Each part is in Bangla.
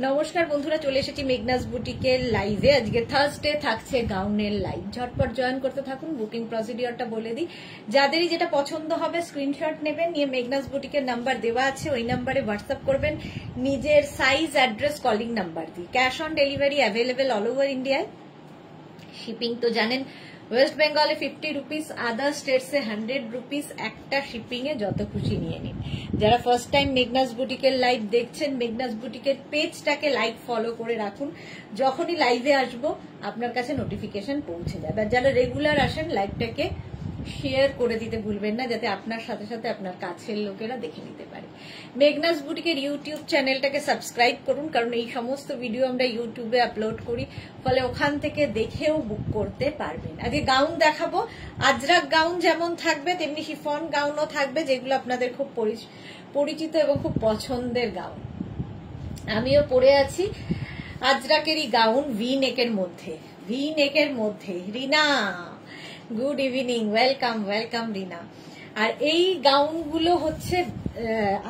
নমস্কার বন্ধুরা, চলে এসেছি মেঘনাস বুটিকের লাইভে। আজকে থার্সডে থাকছে গাউনের লাইভ। ঝটপট জয়েন করতে থাকুন। বুকিং প্রসিডিওরটা বলে দিই, যাদেরই যেটা পছন্দ হবে স্ক্রিনশট নেবেন, নিয়ে মেঘনাস বুটিকের নাম্বার দেওয়া আছে, ওই নাম্বারে হোয়াটসঅ্যাপ করবেন নিজের সাইজ, অ্যাড্রেস, কলিং নাম্বার দিয়ে। Cash on delivery available all over ইন্ডিয়ায়। শিপিং তো জানেন, ওয়েস্ট বেঙ্গলে 50 রুপিস, আদার স্টেটসে 100 রুপিস। একটা শিপিং এ যত খুশি নিয়ে নিন। যারা ফার্স্ট টাইম মেঘনাস বুটিকের লাইভ দেখছেন, মেঘনাস বুটিকের পেজটাকে লাইক ফলো করে রাখুন। যখনই লাইভে আসবো আপনার কাছে নোটিফিকেশন পৌঁছে যাবে। আর যারা রেগুলার আসেন, লাইভটাকে শেয়ার করে দিতে ভুলবেন না, যাতে আপনার সাথে সাথে আপনার কাছের লোকেরা দেখে নিতে পারে। মেঘনাস বুটিকের ইউটিউব চ্যানেলটাকে সাবস্ক্রাইব করুন, কারণ এই সমস্ত ভিডিও আমরা ইউটিউবে আপলোড করি, ফলে ওখান থেকে দেখেও বুক করতে পারবেন। আজকে গাউন দেখাবো। আজরাক গাউন যেমন থাকবে, তেমনি শিফন গাউনও থাকবে, যেগুলো আপনাদের খুব পরিচিত এবং খুব পছন্দের গাউন। আমিও পরে আছি আজরাকেরই গাউন, ভি নেকের মধ্যে। রিনা, গুড ইভিনিং, ওয়েলকাম ওয়েলকাম রিনা। আর এই গাউনগুলো হচ্ছে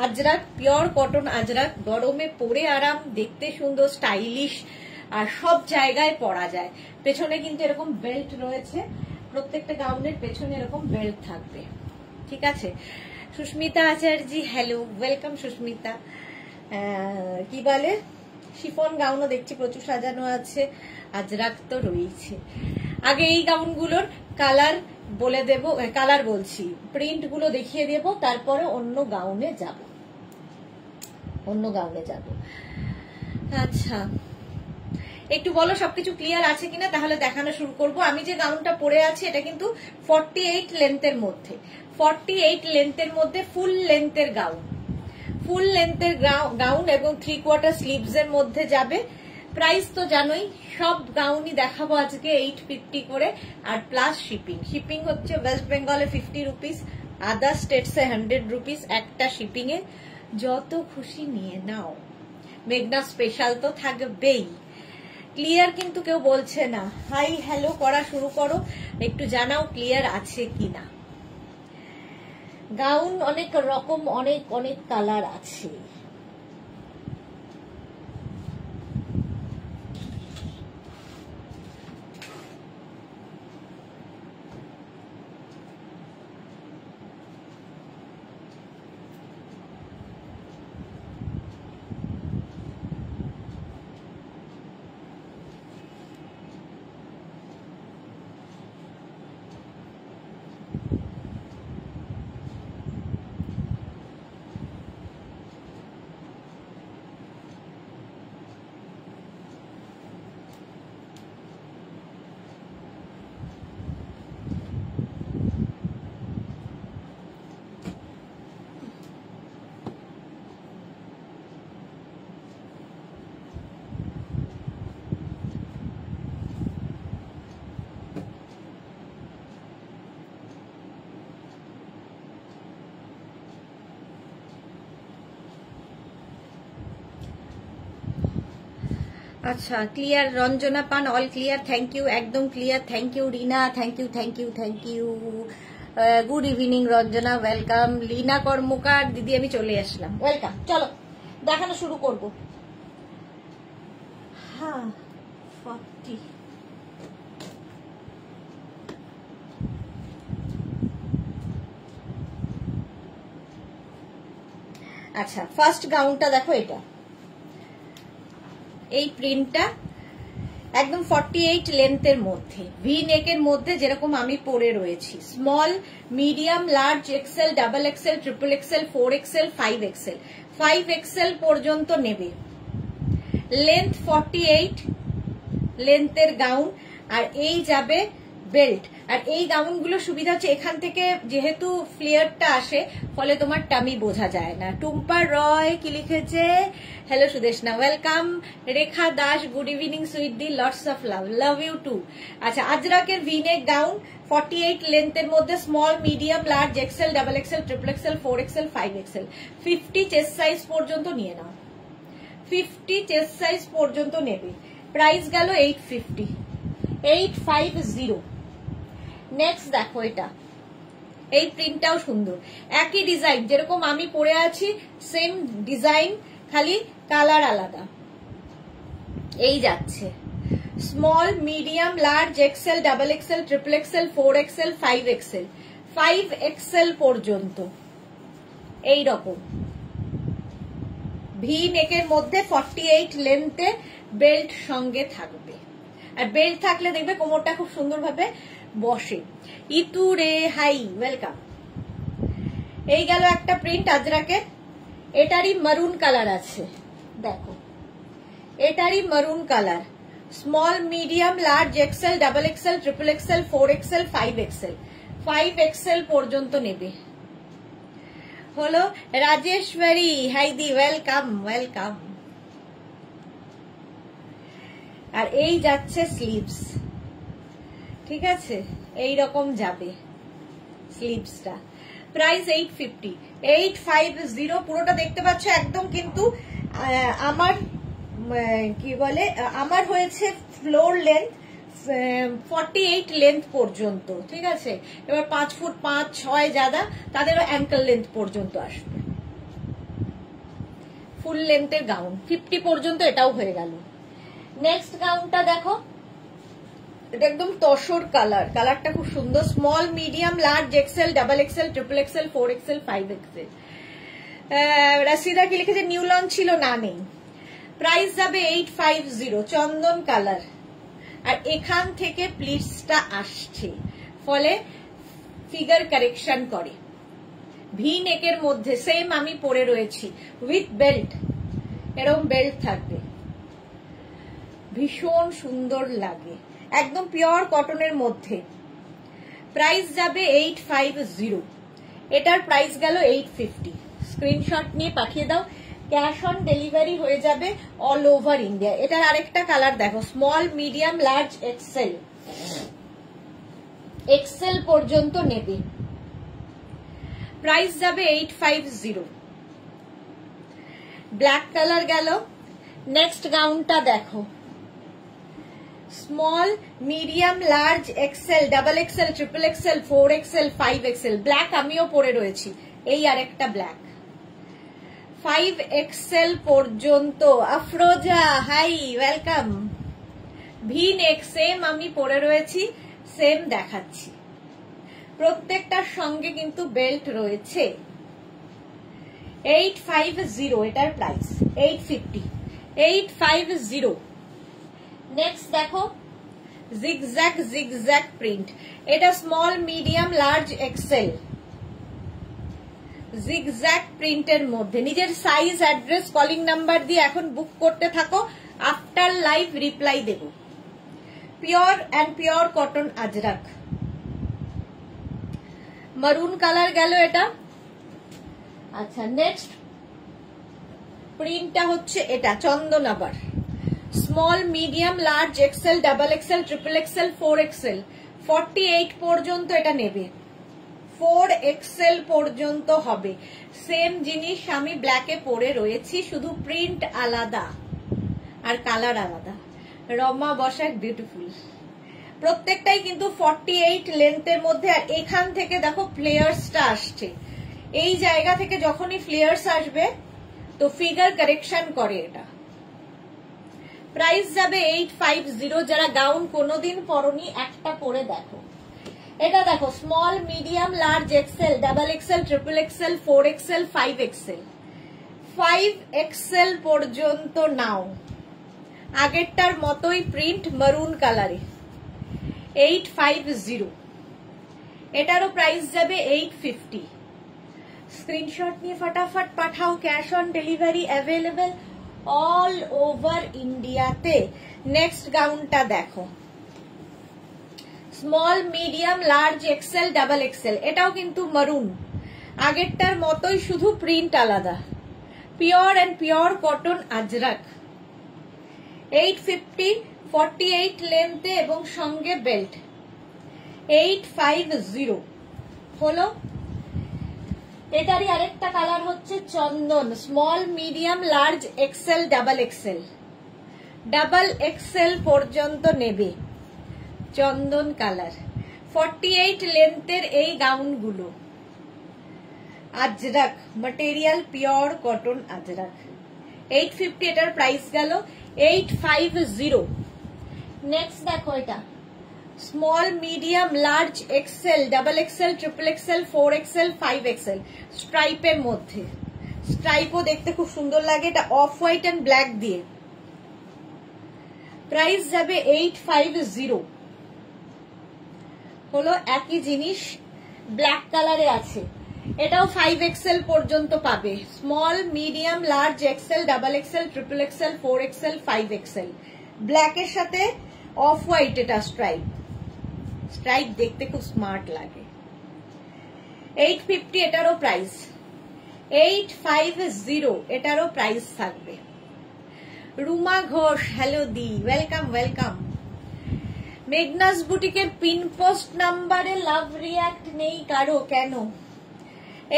আজরাক, পিওর কটন আজরাক। গরমে পরে আরাম, দেখতে সুন্দর, স্টাইলিশ, আর সব জায়গায় পরা যায়। পেছনে কিন্তু এরকম বেল্ট রয়েছে, প্রত্যেকটা গাউনের পেছনে এরকম বেল্ট থাকবে। ঠিক আছে। Susmita Acharya, hello, welcome Susmita. কি বলে, শিফন গাউনও দেখছি প্রচুর সাজানো আছে, আজরাক তো রয়েছে। আগে এই গাউনগুলোর কালার বলে দেব, কালার বলছি, প্রিন্ট গুলো দেখিয়ে দেব, তারপরে অন্য গাউনে যাব। আচ্ছা, একটু বলো সবকিছু ক্লিয়ার আছে কিনা, তাহলে দেখানো শুরু করব। আমি যে গাউনটা পরে আছি এটা কিন্তু 48 লেন্থের মধ্যে, 48 লেন্থের মধ্যে ফুল লেন্থের গাউন এবং 3/4 স্লিভস এর মধ্যে যাবে। প্রাইস তো জানোই, সব গাউনই দেখাবো আজকে 850 করে, আর প্লাস শিপিং হচ্ছে ওয়েস্ট বেঙ্গলে 50 রুপিস, আদার স্টেটসে 100 রুপিস। একটা শিপিং এ যত খুশি নিয়ে নাও। মেঘনা স্পেশাল তো থাকবেই। ক্লিয়ার কিন্তু কেউ বলছে না। হাই হ্যালো করা শুরু করো, একটু জানাও ক্লিয়ার আছে কিনা। গাউন অনেক রকম, অনেক কালার আছে। আচ্ছা, clear. Ranjana Pan, all clear, thank you, একদম clear, thank you Rina, thank you. Good evening Ranjana, welcome. Leena Karmakar দিদি, আমি চলে আসলাম, ওয়েলকাম। চলো দেখানো শুরু করবো। হ্যাঁ, 40। আচ্ছা, ফার্স্ট গাউনটা দেখো, এটা এই প্রিন্টটা একদম 48 লেন্থের মধ্যে, ভি নেকের মধ্যে, যেরকম আমি পরে রয়েছি। Small, medium, large, XL, double XL, triple XL, 4XL, 5XL, 5XL পর্যন্ত নেবে। লেন্থ 48 লেন্থের গাউন, আর এই যাবে বেল্ট। আর এই গাউনগুলো সুবিধা হচ্ছে এখান থেকে যেহেতু ফ্লেয়ারটা আসে, ফলে তোমার টামি বোঝা যায় না। টুম্পা রয় কি লিখেছে, hello Sudeshna, welcome. Rekha Das, good evening সুইটডি, lots of love, love you too. আচ্ছা, আজরাকের ভিনেক গাউন 48 লেন্থের মধ্যে, small, medium, large, XL, double XL, triple XL, 4XL, 5XL, 50 chest size পর্যন্ত নিয়ে নাও। 50 চেস্ট সাইজ পর্যন্ত নেবে। প্রাইস গেল 850, 850। নেক্সট দেখো, এটা এই প্রিন্টটাও সুন্দর, একই ডিজাইন, যেরকম আমি পরে আছি সেম ডিজাইন, খালি কালার আলাদা। এই যাচ্ছে small medium large XL double XL triple XL 4XL 5XL 5XL পর্যন্ত এই রকম ভি নেকের মধ্যে 48 লেন্থে বেল্ট সঙ্গে থাকবে। আর বেল্ট থাকলে দেখবে কোমরটা খুব সুন্দরভাবে বসে। ইতু রে হাই ওয়েলকাম। এই গেল একটা প্রিন্ট আজরাকের, এটারই মারুন কালার আছে, দেখো এটারই মারুন colour. Small medium large XL double XL triple XL 4XL 5XL 5XL পর্যন্ত নেবে। হলো রাজেশ্বরী হাইদি ওয়েলকাম ওয়েলকাম। আর এই যাচ্ছে স্লিভস, ঠিক আছে এই রকম যাবে স্লিভসটা। প্রাইস 850 850 পুরোটা দেখতে পাচ্ছ একদম। কিন্তু আমার কি বলে আমার হয়েছে ফ্লোর লেন্থ 48 লেন্থ পর্যন্ত, ঠিক আছে। এবার 5 ফুট 5 6 যারা তাদেরও অ্যাঙ্কেল লেন্থ পর্যন্ত আসবে। ফুল লেন্থের গাউন 50 পর্যন্ত এটাও হয়ে গেল। নেক্সট গাউনটা দেখো, এটা একদম তসর কালার, কালারটা খুব সুন্দর। Small medium large XL double XL triple XL 4XL 5XL। Rashida কি লিখেছে নিউ লঞ্চ ছিল না, নেই। প্রাইস যাবে 850 চন্দন কালার। আর এখান থেকে প্লিটসটা আসছে, ফলে ফিগার কারেকশন করে। ভি নেকের মধ্যে সেম আমি পরে রয়েছি উইথ বেল্ট, এরকম বেল্ট থাকবে, ভীষণ সুন্দর লাগে, একদম পিওর কটনের মধ্যে। প্রাইস যাবে 850, এটার প্রাইস গেল 850। স্ক্রিনশট নিয়ে পাঠিয়ে দাও, ক্যাশ অন ডেলিভারি হয়ে যাবে অল ওভার ইন্ডিয়া। এটার আরেকটা কালার দেখো, স্মল মিডিয়াম লার্জ এক্সেল পর্যন্ত নেবে। প্রাইস যাবে 850। ব্ল্যাক কালার গেল। নেক্সট গাউনটা দেখো, small medium large XL double XL triple XL 4XL 5XL। Black আমিও পরে রয়েছি, এই আরেকটা ব্ল্যাক 5XL পর্যন্ত। Afroza hi welcome. ভি নেক সেম আমি পরে রয়েছি, সেম দেখাচ্ছি, প্রত্যেকটার সঙ্গে কিন্তু বেল্ট রয়েছে। 850 এটার প্রাইস 850। নেক্সট দেখো জিগজ্যাগ প্রিন্ট, এটা small medium large Excel zigzag প্রিন্টের মধ্যে। নিজের সাইজ অ্যাড্রেস কলিং নাম্বার দিয়ে এখন বুক করতে থাকো, আফটার লাইভ রিপ্লাই দেব। Pure and pure cotton ajrak. Maroon colour গেল এটা। আচ্ছা নেক্সট প্রিন্টটা হচ্ছে এটা চন্দন আবার। Small medium large XL double XL triple XL 4XL 48 পর্যন্ত এটা নেবে, 4XL পর্যন্ত হবে। সেম জিনিস আমি ব্ল্যাকে পরে রয়েছি, শুধু প্রিন্ট আলাদা আর কালার আলাদা। রমা বসাক বিউটিফুল। প্রত্যেকটাই কিন্তু 48 লেন্থের মধ্যে। আর এখান থেকে দেখো ফ্লেয়ার্সটা আসছে, এই জায়গা থেকে যখনই ফ্লেয়ার্স আসবে তো ফিগার কারেকশন করে এটা। প্রাইস যাবে 850। যারা গাউন কোনোদিন পরনি একটা পরে দেখো। এটা দেখো small medium large XL double XL triple XL 4XL 5XL 5XL পর্যন্ত নাও। আগেরটার মতোই প্রিন্ট মারুন কালারে 850। এটারও প্রাইস যাবে 850। স্ক্রিনশট নিয়ে ফটাফট পাঠাও, cash on delivery available all over ইন্ডিয়াতে। নেক্সট গাউনটা দেখো, small medium large XL double XL, এটাও কিন্তু মারুন, আগেরটার মতোই শুধু প্রিন্ট আলাদা। Pure and pure cotton ajrakh. 850 48 লেন্থে এবং সঙ্গে বেল্ট। 850 হলো। এটারই আরেকটা কালার হচ্ছে চন্দন, small medium large XL double XL পর্যন্ত নেবে, চন্দন কালার। 48 লেন্থের এই গাউনগুলো ajrakh, material pure cotton ajrakh. 850 এটার প্রাইস গেল 850। নেক্সট দেখো এটা small medium large XL double XL triple XL 4XL 5XL স্ট্রাইপের মধ্যে। স্ট্রাইপও দেখতে খুব সুন্দর লাগে, এটা অফ হোয়াইট এন্ড ব্ল্যাক দিয়ে। প্রাইস যাবে 850। হলো একই জিনিস ব্ল্যাক কালারে আছে, এটাও 5XL পর্যন্ত পাবে। Small medium large XL double XL triple XL 4XL 5XL ব্ল্যাকের সাথে অফ হোয়াইট। এটা স্ট্রাইপ, স্ট্রাইপ দেখতে খুব স্মার্ট লাগে। 850 এটারও প্রাইস। 850 এটারও প্রাইস থাকবে। রুমা ঘোষ হ্যালো দি, ওয়েলকাম ওয়েলকাম। মেঘনাস বুটিকের পিন পোস্ট নাম্বারে লাভ রিয়াক্ট নেই কারো, কেন?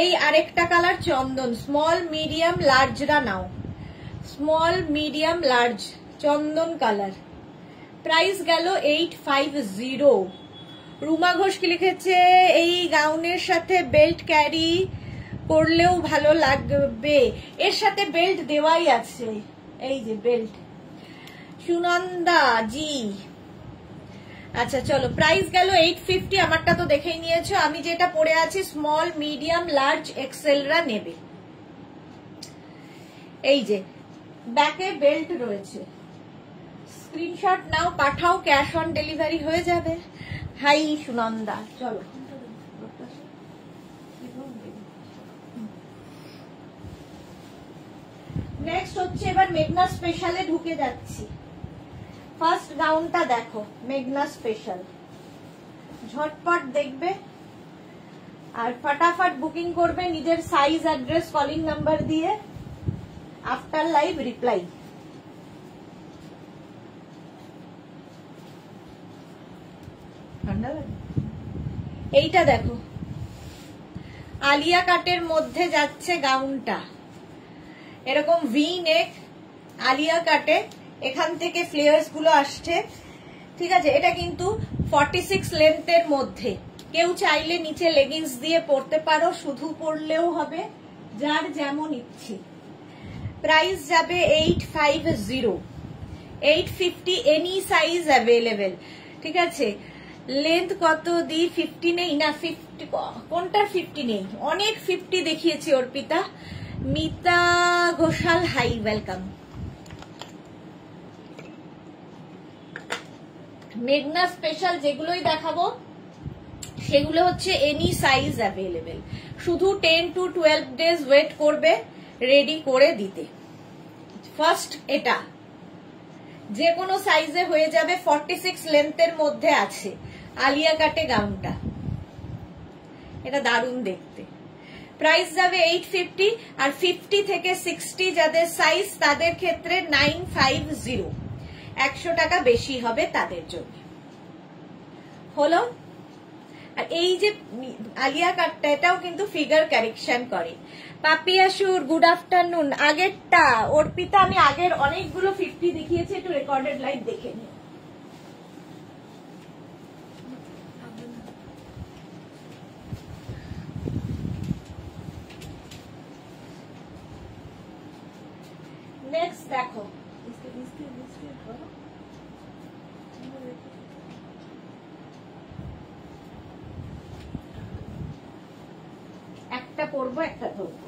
এই আরেকটা কালার চন্দন, স্মল মিডিয়াম লার্জরা নাও, স্মল মিডিয়াম লার্জ চন্দন কালার। প্রাইস গেল 850। রুমা ঘোষ কি লিখেছে, এই গাউনের সাথে বেল্ট ক্যারি করলেও ভালো লাগবে। এর সাথে বেল্ট দেওয়াই আছে, এই যে বেল্ট। সুনন্দা জি, আচ্ছা চলো প্রাইস গেল 850। আমারটা তো দেখেই নিয়েছো, আমি যেটা পরে আছি স্মল মিডিয়াম লার্জ এক্সেলরা নেবে। এই যে ব্যাকে বেল্ট রয়েছে, স্ক্রিনশট নাও পাঠাও, ক্যাশ অন ডেলিভারি হয়ে যাবে। হাই সুনন্দা, চলো নেক্সট হচ্ছে এবার মেঘনা স্পেশালে ঢুকে যাচ্ছি। ফার্স্ট গাউনটা দেখো মেঘনা স্পেশাল, ঝটপট দেখবে আর ফটাফট বুকিং করবে নিজের সাইজ অ্যাড্রেস কলিং নাম্বার দিয়ে। After live reply. এইটা দেখো আলিয়া কাটের মধ্যে যাচ্ছে গাউনটা, এরকম ভি নেক আলিয়া কাটে, এখান থেকে ফ্লেয়ার্স গুলো আসছে, ঠিক আছে। এটা কিন্তু 46 লেন্থের মধ্যে, কেউ চাইলে নিচে লেগিংস দিয়ে পরতে পারো, শুধু পরলেও হবে, যার যেমন ইচ্ছে। প্রাইস যাবে 850। 850 এনি সাইজ অ্যাভেলেবেল, ঠিক আছে। লেন্থ কত দি? 50 নেই না? 50 কোনটার 50 নেই? অনেক 50 দেখিয়েছি অর্পিতা। Mita Ghoshal hi, welcome. মেঘনা স্পেশাল যেগুলোই দেখাবো সেগুলো হচ্ছে এনি সাইজ অ্যাভেলেবেল, শুধু 10 to 12 ডেজ ওয়েট করবে রেডি করে দিতে। ফার্স্ট এটা যে কোনো সাইজে হয়ে যাবে, 46 লেন্থের মধ্যে আছে আলিয়া কাটে গাউনটা, এটা দারুণ দেখতে। প্রাইস যাবে 850। আর 50 থেকে 60 যাদের সাইজ তাদের ক্ষেত্রে 950, 100 টাকা বেশি হবে তাদের জন্য। হলো। আর এই যে আলিয়া কাটটা, এটাও কিন্তু ফিগার কারেকশন করে। পাপিয়াসুর গুড আফটারনুন। আগেরটা অর্পিতা, আমি আগের অনেকগুলো 50 দেখিয়েছি, একটু রেকর্ডেড লাইভ দেখে নিও। নেক্সট দেখো একটা পরবো একটা ধরবো।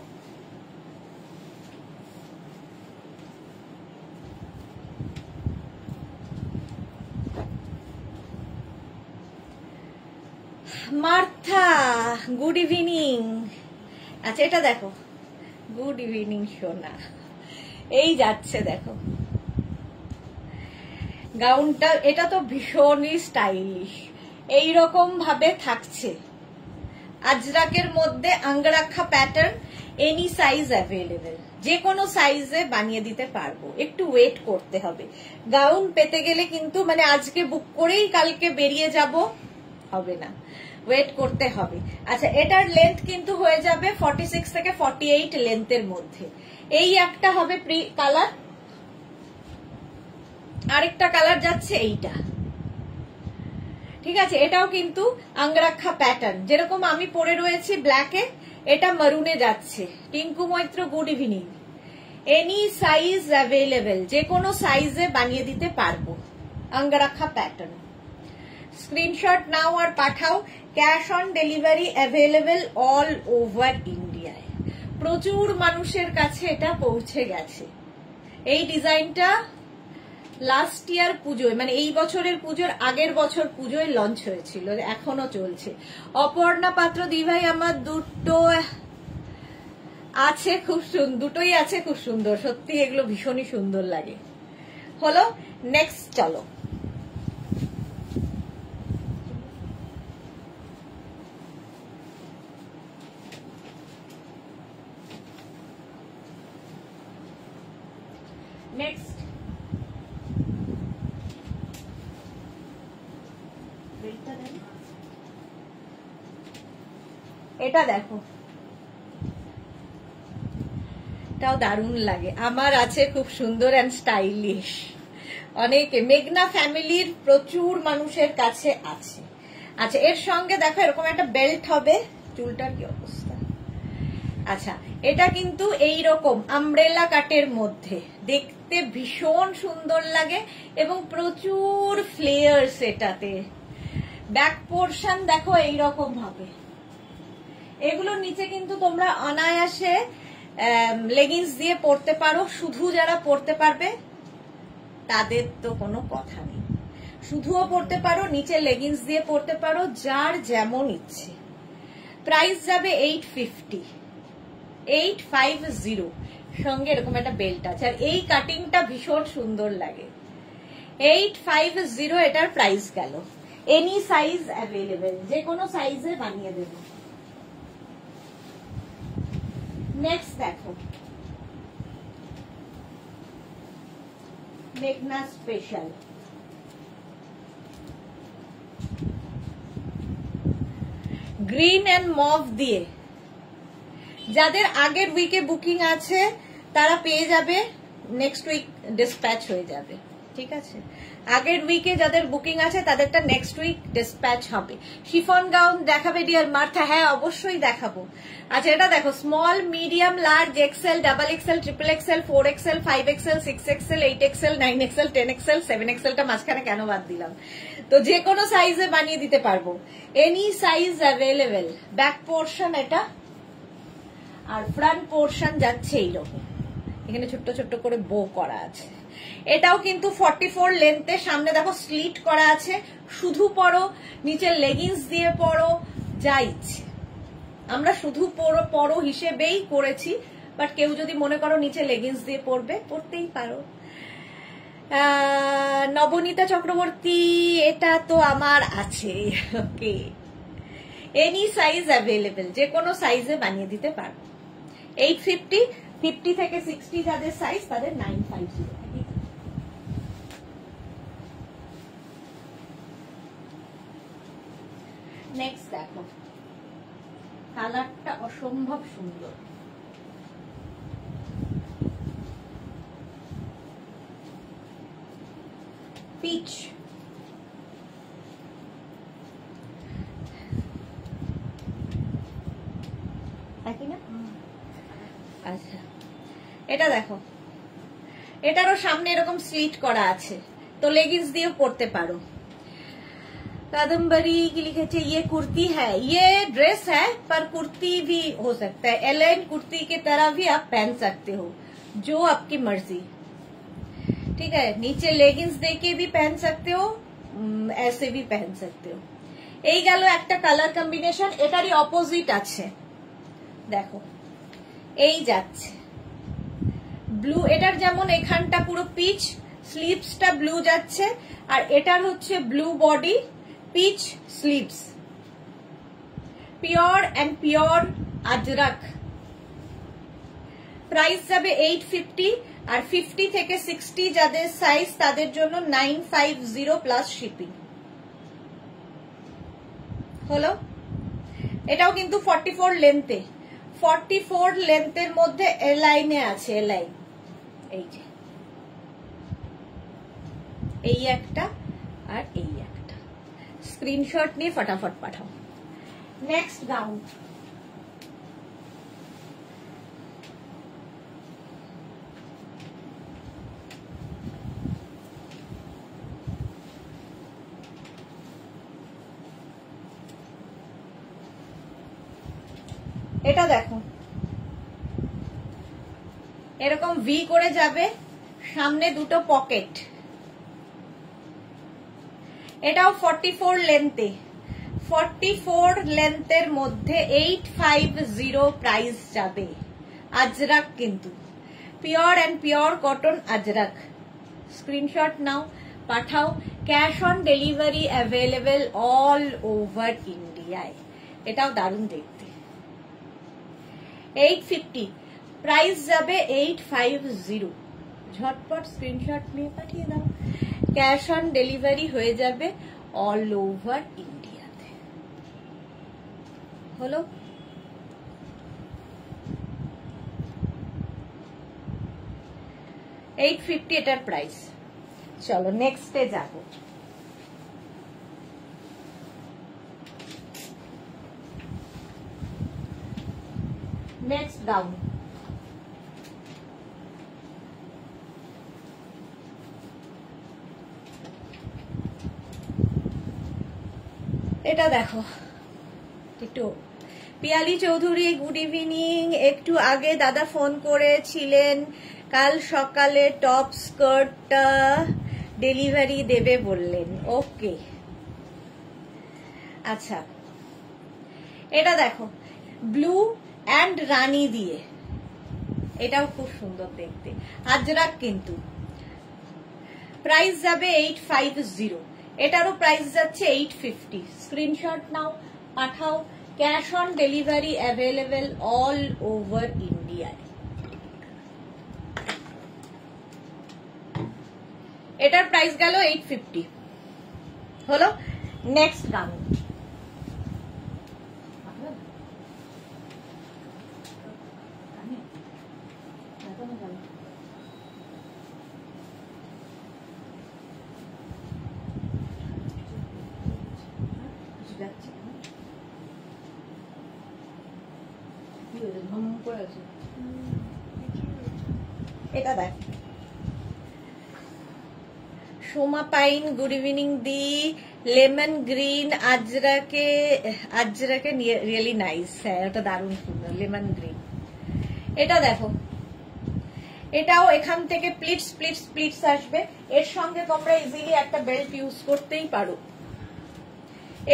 Martha good evening. আচ্ছা এটা দেখো, গুড ইভিনিং সোনা। এই যাচ্ছে দেখো গাউনটা, এটা তো ভীষণই স্টাইলিশ, এইরকম ভাবে থাকছে আজরাকের মধ্যে, আঙ্গরাখা প্যাটার্ন, এনি সাইজ অ্যাভেলেবেল, যে কোনো সাইজে বানিয়ে দিতে পারবো। একটু ওয়েট করতে হবে, গাউন পেতে গেলে কিন্তু মানে আজকে বুক করেই কালকে বেরিয়ে যাব হবে না, ওয়েট করতে হবে। আচ্ছা এটার লেন্থ কিন্তু হয়ে যাবে 46 থেকে 48 লেন্থের মধ্যে। এই একটা হবে কালার, আরেকটা কালার যাচ্ছে এইটা, ঠিক আছে। এটাও কিন্তু আঙ্গরাখা প্যাটার্ন, যেরকম আমি পরে রয়েছি ব্ল্যাকে, এটা মারুনে যাচ্ছে। Tinku Maitra good evening. Any size available, যে কোনো সাইজে বানিয়ে দিতে পারবো। অঙ্গরাখা প্যাটার্ন। স্ক্রিনশট নাও আর পাঠাও। Cash on delivery available all over ইন্ডিয়ায়। প্রচুর মানুষের কাছে এটা পৌঁছে গেছে। এই ডিজাইনটা লাস্ট ইয়ার পুজোয়, মানে এই বছরের পুজোর আগের বছর পুজোয় লঞ্চ হয়েছিল, এখনো চলছে। অপর্ণা পাত্র দিভাই আমার দুটো আছে, খুব দুটোই আছে, খুব সুন্দর, সত্যি এগুলো ভীষণই সুন্দর লাগে। হলো, নেক্সট চলো। নেক্সট এটা দেখো, এটাও দারুণ লাগে, আমার আছে, খুব সুন্দর অ্যান্ড স্টাইলিশ। অনেকে মেঘনা ফ্যামিলির প্রচুর মানুষের কাছে আছে। আচ্ছা, এর সঙ্গে দেখো এরকম একটা বেল্ট হবে। চুলটার কি অবস্থা? আচ্ছা, এটা কিন্তু এইরকম আমব্রেলা কাটের মধ্যে, দেখতে ভীষণ সুন্দর লাগে এবং প্রচুর ফ্লেয়ার্স এটাতে। ব্যাক পোর্শন দেখো এইরকম ভাবে। এগুলোর নিচে কিন্তু তোমরা অনায়াসে লেগিংস দিয়ে পরতে পারো। শুধু যারা পরতে পারবে তাদের তো কোনো কথা নেই, শুধুও পরতে পারো, নিচে লেগিংস দিয়ে পরতে পারো, যার যেমন ইচ্ছে। প্রাইস যাবে 850, সঙ্গে এরকম একটা বেল্ট আছে। আর এই কাটিংটা ভীষণ সুন্দর লাগে। 850 এটার প্রাইস গেল। এনি সাইজ অ্যাভেলেবেল, যে কোনো সাইজে বানিয়ে দেব। নেক্সট দেখো, মেঘনা স্পেশাল। গ্রিন এন্ড মভ দিয়ে, যাদের আগের উইকে বুকিং আছে তারা পেয়ে যাবে, নেক্সট উইক ডিসপ্যাচ হয়ে যাবে। ঠিক আছে, আগের উইকে যাদের বুকিং আছে তাদেরটা নেক্সট উইক ডিসপ্যাচ হবে। শিফন গাউন দেখাবে ডিয়ার মার্থা? হ্যাঁ, অবশ্যই দেখাবো। আচ্ছা, এটা দেখো, small, medium, large, XL, double XL, triple XL, 4 XL, 5 XL, 6 XL, 8 XL, 9 XL, 10 XL, 7 এক্সেলটা মাঝখানে কেন বাদ দিলাম? তো যে কোনো সাইজে বানিয়ে দিতে পারবো। Any size available. Back portion এটা, আর ফ্রন্ট পোর্শন যাচ্ছে এইরকম, এখানে ছোট্ট ছোট্ট করে বো করা আছে। এটাও কিন্তু 44 লেন্থে, সামনে দেখো স্লিট করা আছে। শুধু পরো, নিচে লেগিংস দিয়ে পরো, যা ইচ্ছে। আমরা শুধু পরো হিসেবেই করেছি, বাট কেউ যদি মনে করো নিচে লেগিংস দিয়ে পরবে, পরতেই পারো। নবনীতা চক্রবর্তী, এটা তো আমার আছে। ওকে, এনি সাইজ অ্যাভেলেবেল, যে কোনো সাইজে বানিয়ে দিতে পারো। 850, 50 থেকে 60 যাদের সাইজ তাদের 950। নেক্সট দেখো, কালারটা অসম্ভব সুন্দর। পিচ, আচ্ছা, এটা দেখো, এটারও সামনে এরকম স্লিট করা আছে, তো লেগিংস দিয়েও পরতে পারো। कादम्बरी की लिखे थे, ये कुर्ती है, ये ड्रेस है पर कुर्ती भी हो सकता है, एलाइन कुर्ती की तरह भी आप पहन सकते हो, जो आपकी मर्जी। ठीक है, नीचे लेगिंग्स देके भी पहन सकते हो, ऐसे भी पहन सकते हो। এই গেল একটা কালার কম্বিনেশন। এটারই অপোজিট আছে, দেখো এই যাচ্ছে ব্লু। এটার যেমন এখানটা পুরো পিচ, স্লিভসটা ব্লু যাচ্ছে, আর এটার হচ্ছে blue body, peach sleeves, pure and pure ajrak. Price যাবে 850, আর 50 থেকে 60 যাদের সাইজ তাদের জন্য 950 প্লাস শিপিং। হলো, এটাও কিন্তু 44 লেন্থে, 44 লেন্থের মধ্যে এলাইনে আছে, এলাইন। এই যে এই একটা আর এই একটা, স্ক্রিনশট নিয়ে ফটাফট পাঠাও। নেক্সট গাউন, এটা দেখো এরকম ভি করে যাবে, সামনে দুটো পকেট, এটাও 44 লেন্থে, 44 লেন্থের মধ্যে 850 প্রাইস যাবে। আজরাক কিন্তু pure and pure cotton Ajrak. Screenshot নাও, পাঠাও। Cash on delivery available all over ইন্ডিয়ায়। এটাও দারুণ দেখতে। 850 প্রাইস যাবে 850। ঝটপট স্ক্রিনশট নিয়ে পাঠিয়ে দাও। ক্যাশ অন ডেলিভারি হয়ে যাবে অল ওভার ইন্ডিয়াতে। হলো? $850 এটার প্রাইস। চলো নেক্সটে যাব। Next gown. এটা দেখো, একটু পিয়ালি চৌধুরী গুড ইভিনিং। একটু আগে দাদা ফোন করেছিলেন, কাল সকালে টপ স্কার্টটা ডেলিভারি দেবে বললেন। ওকে আচ্ছা, এটা দেখো ব্লু অ্যান্ড রানী দিয়ে, এটাও খুব সুন্দর দেখতে। আজরাক কিন্তু প্রাইস যাবে 850, এটারও প্রাইস যাচ্ছে 850। স্ক্রিনশট নাও, পাঠাও। Cash on delivery available all over ইন্ডিয়ায়। এটার প্রাইস গেল 850। হলো? Next gown. এটা দেখ, সোমা পাইন গুড ইভিনিং দি। লেমন গ্রিন আজরাকে রিয়েলি নাইস। হ্যাঁ, ওটা দারুণ সুন্দর লেমন গ্রিন। এটা দেখো, এটাও এখান থেকে প্লিটস প্লিটস প্লিটস আসবে। এর সঙ্গে তোমরা ইজিলি একটা বেল্ট ইউজ করতেই পারো।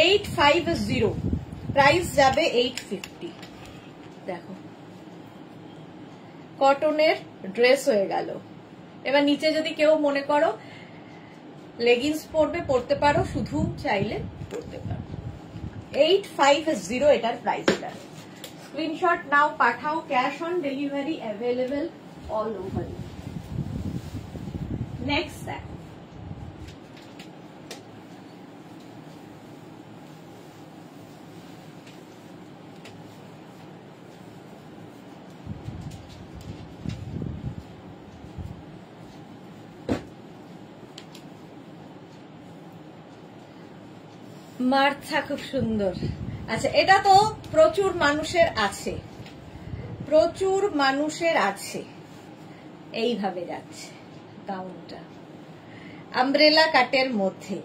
850 প্রাইস যাবে 850। দেখো কটনের ড্রেস হয়ে গেল। এবার নিচে যদি কেউ মনে করো লেগিংস পরবে, পরতে পারো, শুধু চাইলে পরতে পারো। 850 এটার প্রাইসটা। স্ক্রিনশট নাও, পাঠাও। Cash on delivery available all over. Next দেখো, মার্থা খুব সুন্দর। আচ্ছা, এটা তো প্রচুর মানুষের আছে, প্রচুর মানুষের আছে। এইভাবে যাচ্ছে গাউনটা আমব্রেলা কাটের মধ্যে,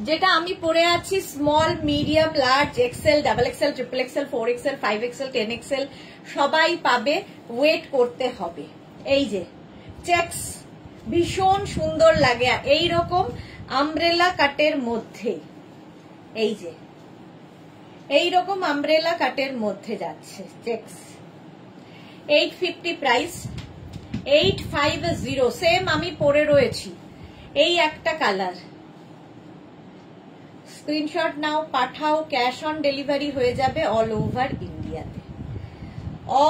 যেটা আমি পরে আছি small, medium, large, XL, double XL, triple XL, 4XL, 5XL, 10XL সবাই পাবে। ওয়েট করতে হবে। এই যে চেকস ভীষণ সুন্দর লাগে এইরকম আমব্রেলা কাটের মধ্যে। এই যে এইরকম আমব্রেলা কাটের মধ্যে যাচ্ছে চেকস। 850 প্রাইস। 850 সেম আমি পরে রয়েছি, এই একটা কালার। স্ক্রিনশট নাও, পাঠাও। ক্যাশ অন ডেলিভারি হয়ে যাবে অল ওভার ইন্ডিয়াতে।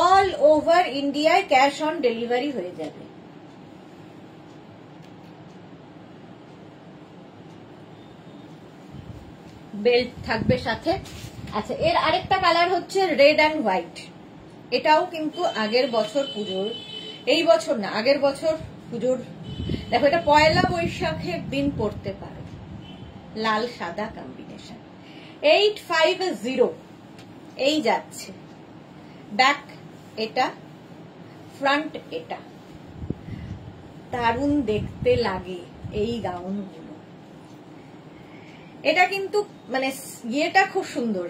অল ওভার ইন্ডিয়ায় ক্যাশ অন ডেলিভারি হয়ে যাবে। বেল্ট থাকবে সাথে। আচ্ছা, এর আরেকটা কালার হচ্ছে রেড অ্যান্ড হোয়াইট। এটাও কিন্তু আগের বছর পুজোর, এই বছর না, আগের বছর পুজোর। দেখো, এটা পয়লা বৈশাখের দিন পড়তে পারো, লাল সাদা কম্বিনেশন। 850 এই যাচ্ছে। ব্যাক এটা, ফ্রন্ট এটা। দারুণ দেখতে লাগে এই গাউনগুলো। এটা কিন্তু মানে ইয়েটা খুব সুন্দর,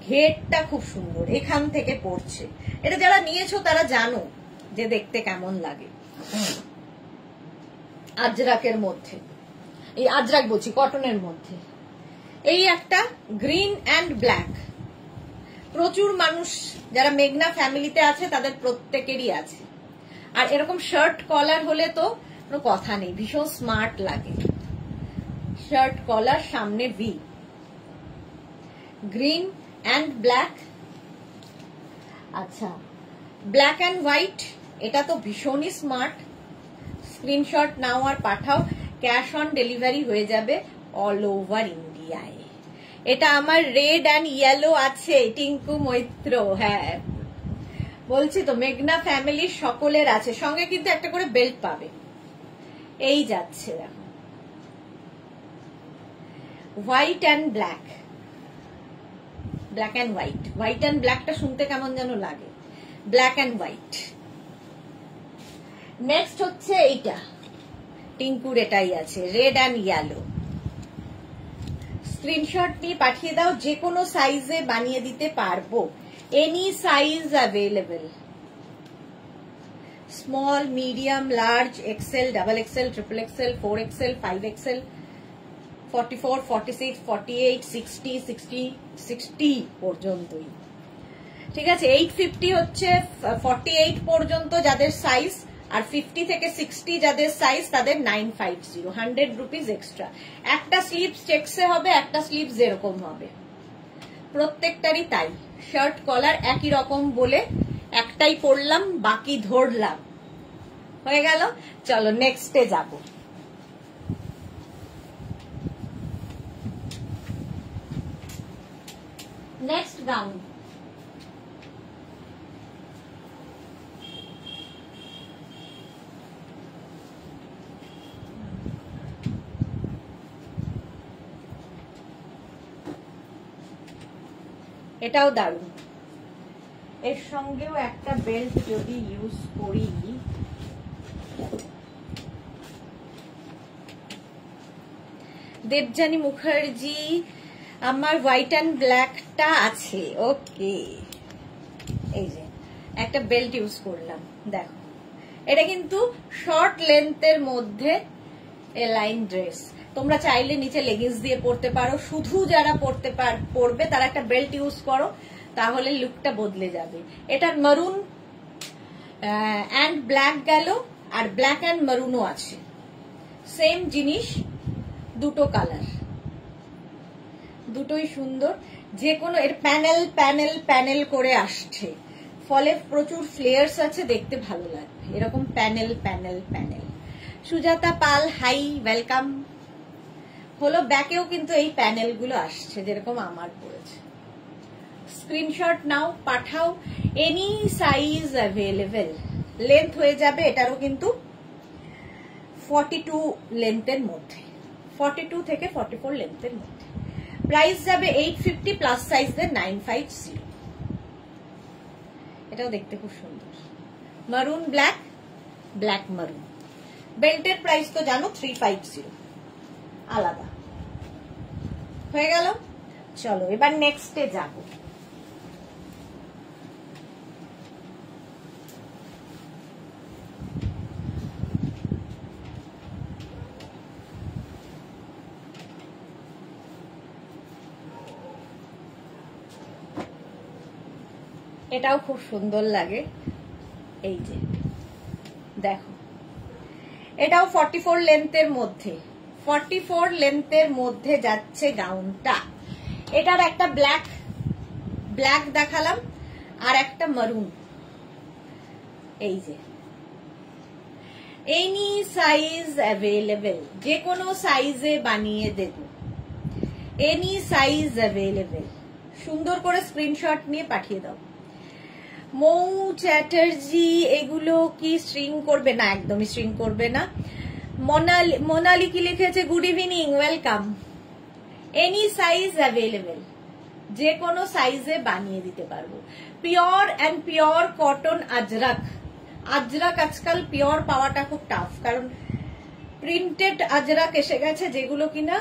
ঘেরটা খুব সুন্দর, এখান থেকে পড়ছে। এটা যারা নিয়েছো তারা জানো যে দেখতে কেমন লাগে। আজরাকের মধ্যে, এই আজরাক বলছি, কটনের মধ্যে এই একটা গ্রিন অ্যান্ড ব্ল্যাক। প্রচুর মানুষ যারা মেঘনা ফ্যামিলিতে আছে তাদের প্রত্যেকেরই আছে। আর এরকম শার্ট কলার হলে তো কোনো কথা নেই, ভীষণ স্মার্ট লাগে। শার্ট কলার, সামনে ভি, গ্রিন অ্যান্ড ব্ল্যাক। আচ্ছা, ব্ল্যাক অ্যান্ড হোয়াইট, এটা তো ভীষণই স্মার্ট। স্ক্রিনশট নাও আর পাঠাও, ক্যাশ অন ডেলিভারি হয়ে যাবে অল ওভার ইন্ডিয়ায়। এটা আমার রেড অ্যান্ড ইয়েলো আছে, টিঙ্কু মৈত্র। হ্যাঁ বলছি তো, মেঘনা ফ্যামিলির সকলের আছে, সঙ্গে কিন্তু একটা করে বেল্ট পাবে। এই যাচ্ছে দেখো, white and black, black and white. White and ব্ল্যাকটা শুনতে কেমন যেন লাগে, ব্ল্যাক অ্যান্ড হোয়াইট। নেক্সট হচ্ছে এইটা, টিঙ্কুর এটাই আছে, রেড অ্যান্ড ইয়েলো। স্ক্রিনশট নিয়ে পাঠিয়ে দাও, যে কোনো সাইজে বানিয়ে দিতে পারবো, any size available. Small, medium, large, XL, double XL, triple XL, 4XL, 5XL, 44, 46, 48, 60, 60 পর্যন্তই। ঠিক আছে, 850 হচ্ছে 48 পর্যন্ত যাদের সাইজ, আর 50 থেকে 60 যাদের সাইজ তাদের 950, 100 রুপিস এক্সট্রা। একটা স্লিভস চেক্সে হবে, একটা স্লিভস এরকম হবে, প্রত্যেকটারই তাই। শার্ট কলার একই রকম বলে একটাই পরলাম, বাকি ধরলাম, হয়ে গেল। চলো নেক্সটে যাব। নেক্সট গাউন, এটাও দারুণ। এর সঙ্গেও একটা বেল্ট যদি ইউজ করি, দেবযানী মুখার্জি, আমার হোয়াইট অ্যান্ড ব্ল্যাকটা আছে। ওকে, এই যে একটা বেল্ট ইউজ করলাম, দেখো এটা কিন্তু শর্ট লেন্থের মধ্যে এলাইন ড্রেস। তোমরা চাইলে নিচে লেগিংস দিয়ে পরতে পারো, শুধু যারা পরবে তারা একটা বেল্ট ইউজ করো, তাহলে লুকটা বদলে যাবে। এটার মারুন অ্যান্ড ব্ল্যাক গেল, আর ব্ল্যাক অ্যান্ড মারুনও আছে, সেম জিনিস, দুটো কালার, দুটোই সুন্দর। যে কোনো, এর প্যানেল প্যানেল প্যানেল করে আসছে, ফলে প্রচুর ফ্লেয়ার্স আছে, দেখতে ভালো লাগবে এরকম প্যানেল প্যানেল প্যানেল। সুজাতা পাল, হাই, ওয়েলকাম। হলো ব্যাকেও কিন্তু এই প্যানেল গুলো আসছে, যেরকম আমার পড়েছে। স্ক্রিনশট নাও, পাঠাও, এনি সাইজ অ্যাভেলেবেল। লেন্থ হয়ে যাবে এটারও কিন্তু 42 লেন্থের মধ্যে, 42 থেকে 44 লেন্থের মধ্যে। প্রাইস যাবে 850, প্লাস সাইজদের 950। এটাও দেখতে খুব সুন্দর, মারুন ব্ল্যাক, ব্ল্যাক মারুন। বেল্টের প্রাইস তো জানো 350, আলাদা। হয়ে গেল। চলো এবার নেক্সটে যাব। এটাও খুব সুন্দর লাগে, এই যে দেখো, এটাও 44 লেন্থের মধ্যে, 44 লেন্থের মধ্যে যাচ্ছে গাউনটা। এটার একটা ব্ল্যাক দেখালাম, আর একটা মারুন। এই যে এনি সাইজ অ্যাভেলেবেল, যে কোনো সাইজে বানিয়ে দেব, এনি সাইজ অ্যাভেলেবেল। সুন্দর করে স্ক্রিনশট নিয়ে পাঠিয়ে দাও। মৌ চ্যাটার্জি, এগুলো কি স্ট্রিং করবে? না, একদমই স্ট্রিং করবে না। মোনালি কি লিখেছে? Good evening, welcome. Any size available, যে কোনো সাইজে বানিয়ে দিতে পারবো। Pure and pure cotton Ajrak. Ajrak আজকাল পিওর পাওয়াটা খুব টাফ, কারণ প্রিন্টেড আজরাক এসে গেছে, যেগুলো কিনা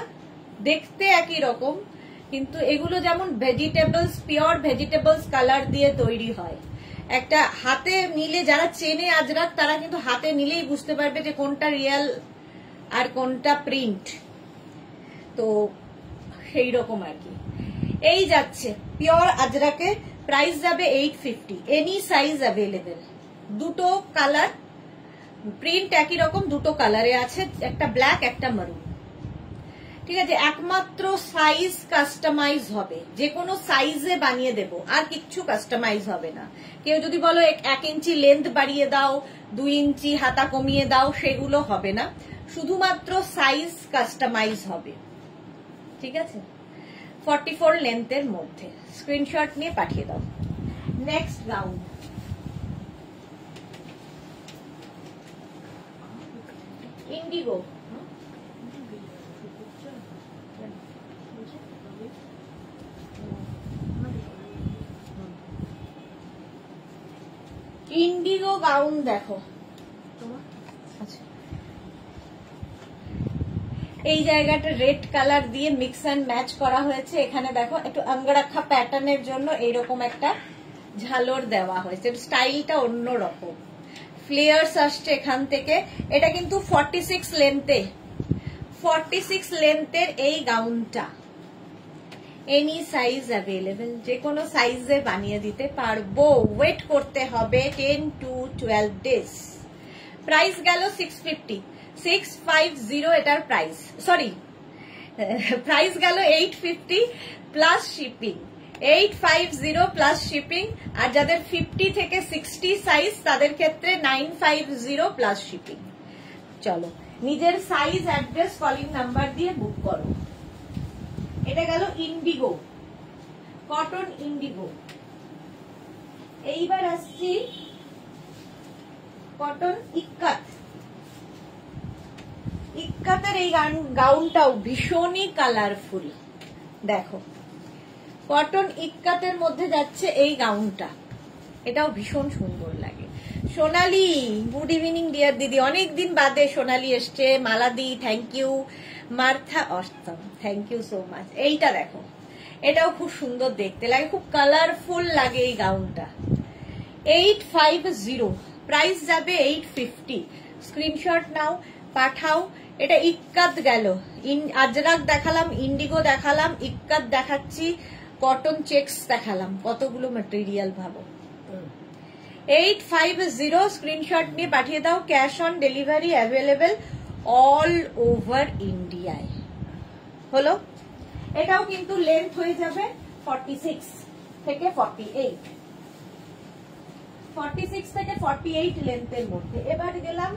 দেখতে একই রকম কিন্তু এগুলো যেমন ভেজিটেবলস, পিওর ভেজিটেবলস কালার দিয়ে তৈরি হয়। একটা হাতে নিলে, যারা চেনে আজরাক তারা কিন্তু হাতে নিলেই বুঝতে পারবে যে কোনটা রিয়েল আর কোনটা প্রিন্ট। তো সেই রকম আর কি। এই যাচ্ছে পিওর আজরাকে, প্রাইস যাবে 850, এনি সাইজ অ্যাভেলেবেল। দুটো কালার, প্রিন্ট একই রকম, দুটো কালারে আছে, একটা ব্ল্যাক একটা মারুন। ঠিক আছে, একমাত্র সাইজ কাস্টমাইজ হবে, যে কোনো সাইজে বানিয়ে দেব, আর কিচ্ছু কাস্টমাইজ হবে না। কেউ যদি বলো 1 ইঞ্চি লেন্থ বাড়িয়ে দাও, 2 ইঞ্চি হাতা কমিয়ে দাও, সেগুলো হবে না, শুধুমাত্র সাইজ কাস্টমাইজ হবে। ঠিক আছে, 44 লেন্থের মধ্যে স্ক্রিনশট নিয়ে পাঠিয়ে দাও। Next gown, Indigo. Indigo gown দেখো, আচ্ছা এই জায়গাটা রেড কালার দিয়ে মিক্স অ্যান্ড ম্যাচ করা হয়েছে। এখানে দেখো একটু অঙ্গরাখা প্যাটার্নের জন্য এইরকম একটা ঝালর দেওয়া হয়েছে, স্টাইলটা অন্যরকম, ফ্লেয়ার্স আসছে এখান থেকে। এটা কিন্তু 46 লেন্থে, 46 লেন্থের এই গাউনটা এনি সাইজ অ্যাভেলেবেল, যে কোনো সাইজে বানিয়ে দিতে পারবো। ওয়েট করতে হবে 10 to 12 ডেজ। প্রাইস গেল 650, 650 এটার প্রাইস, সরি প্রাইস গেল 850 প্লাস শিপিং, 850 প্লাস শিপিং। আর যাদের 50 থেকে 60 সাইজ তাদের ক্ষেত্রে 950 প্লাস শিপিং। চলো নিজের সাইজ, অ্যাড্রেস, কলিং নাম্বার দিয়ে বুক করো। এটা গেল ইন্ডিগো, কটন ইন্ডিগো। এইবার আসছি কটন ইক্কাত। ইক্কাতের এই গাউনটাও ভীষণই কালারফুল। দেখো কটন ইক্কাতের মধ্যে যাচ্ছে এই গাউনটা, এটাও ভীষণ সুন্দর লাগে। সোনালি, গুড ইভিনিং ডিয়ার দিদি, অনেকদিন বাদে সোনালি এসছে। মালাদি, থ্যাংক ইউ। মার্থা, অষ্টম, থ্যাংক ইউ সো মাচ। এইটা দেখো, এটাও খুব সুন্দর দেখতে লাগে, খুব কালারফুল লাগে এই গাউনটা। 850, প্রাইস যাবে 850। স্ক্রিনশট নাও, পাঠাও। এটা ইক্কাত গেল, আজরাক দেখালাম, ইন্ডিগো দেখালাম, ইক্কাত দেখাচ্ছি, কটন চেক্স দেখালাম, কতগুলো ম্যাটেরিয়াল ভাবো। 850 স্ক্রিনশট নিয়ে পাঠিয়ে দাও। Cash on delivery available all over ইন্ডিয়ায়। হলো, এটাও কিন্তু লেন্থ হয়ে যাবে 46 থেকে 48, 46 থেকে 48 লেন্থের মধ্যে। এবার গেলাম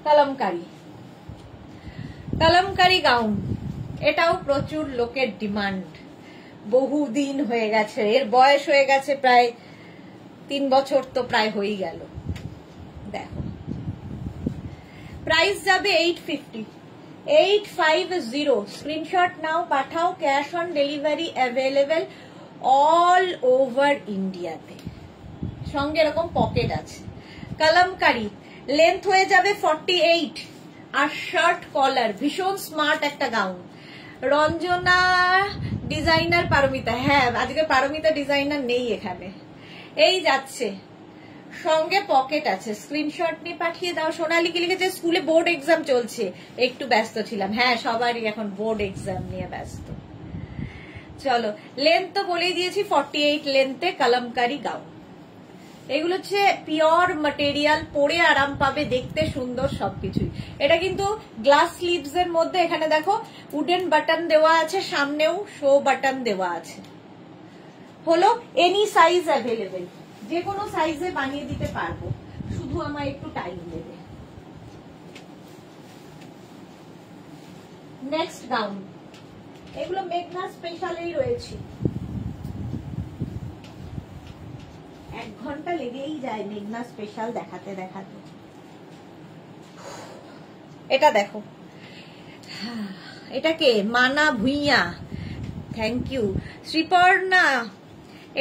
কলমকারি, কলমকারি গাউন। এটাও প্রচুর লোকের ডিমান্ড, বহুদিন হয়ে গেছে, এর বয়স হয়ে গেছে প্রায় 3 বছর, তো প্রায় হয়ে গেল। দেখো প্রাইস যাবে 850, 850। স্ক্রিনশট নাও, পাঠাও। Cash on delivery available all over ইন্ডিয়াতে। সঙ্গে এরকম পকেট আছে। কলমকারি, লেন্থ হয়ে যাবে 48 আর শার্ট কলার, ভীষণ স্মার্ট একটা গাউন। রঞ্জনা ডিজাইনার, পারমিতা, হ্যাঁ আজকে পারমিতা ডিজাইনার নেই এখানে। এই যাচ্ছে, সঙ্গে পকেট আছে। স্ক্রিনশট নিয়ে পাঠিয়ে দাও। সোনালি কি লিখেছে, স্কুলে বোর্ড এক্সাম চলছে, একটু ব্যস্ত ছিলাম। হ্যাঁ সবারই এখন বোর্ড এক্সাম নিয়ে ব্যস্ত। চলো, লেন্থ তো বলেই দিয়েছি, 48 লেন্থে কলমকারি গাউন। এগুলো হচ্ছে পিওর ম্যাটেরিয়াল, পরে আরাম পাবে, দেখতে সুন্দর, সবকিছুই। এটা কিন্তু গ্লাস স্লিভস এর মধ্যে, এখানে দেখো উডেন বাটন দেওয়া আছে, সামনেও শো বাটন দেওয়া আছে। হলো, এনি সাইজ অ্যাভেলেবেল, যে কোনো সাইজে বানিয়ে দিতে পারবো, শুধু আমার একটু টাইম দেবে। নেক্সট গাউন, এগুলো মেঘনা স্পেশালেই রয়েছে। 1 ঘন্টা লেগেই যায় মেঘনা স্পেশাল দেখাতে দেখাতে। এটা দেখো, এটাকে মানা ভুইয়া, থ্যাংক ইউ। শ্রীপর্ণা,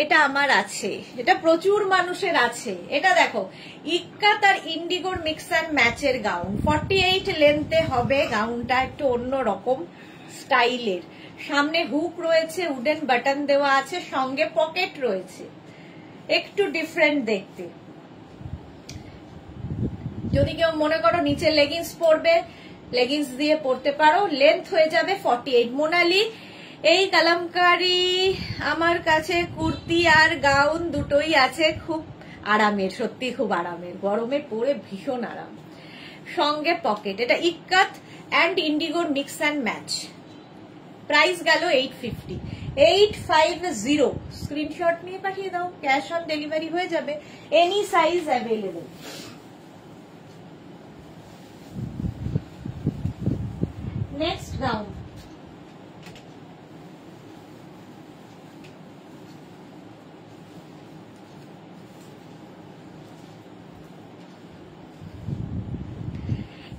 এটা আমার আছে, এটা প্রচুর মানুষের আছে। এটা দেখো ইক্কাত আর ইন্ডিগোর মিক্স অ্যান্ড ম্যাচের গাউন, 48 লেন্থে হবে গাউনটা, একটু অন্য রকম স্টাইলের। সামনে হুক রয়েছে, উডেন বাটন দেওয়া আছে, সঙ্গে পকেট রয়েছে, একটু ডিফারেন্ট দেখতে। যদি কেউ মনে করো নিচে লেগিংস পরবে, লেগিংস দিয়ে পরতে পারো। লেন্থ হয়ে যাবে 48। মোনালি, এই কালামকারি আমার কাছে কুর্তি আর গাউন দুটোই আছে, খুব আরামের, সত্যি খুব আরামের, গরমে পরে ভীষণ আরাম, সঙ্গে পকেট। এটা ইক্কাত অ্যান্ড ইন্ডিগোর মিক্স অ্যান্ড ম্যাচ। প্রাইস গেল 850, 850। স্ক্রিনশট নিয়ে পাঠিয়ে দাও, ক্যাশ অন ডেলিভারি হয়ে যাবে, any size available. Next gown,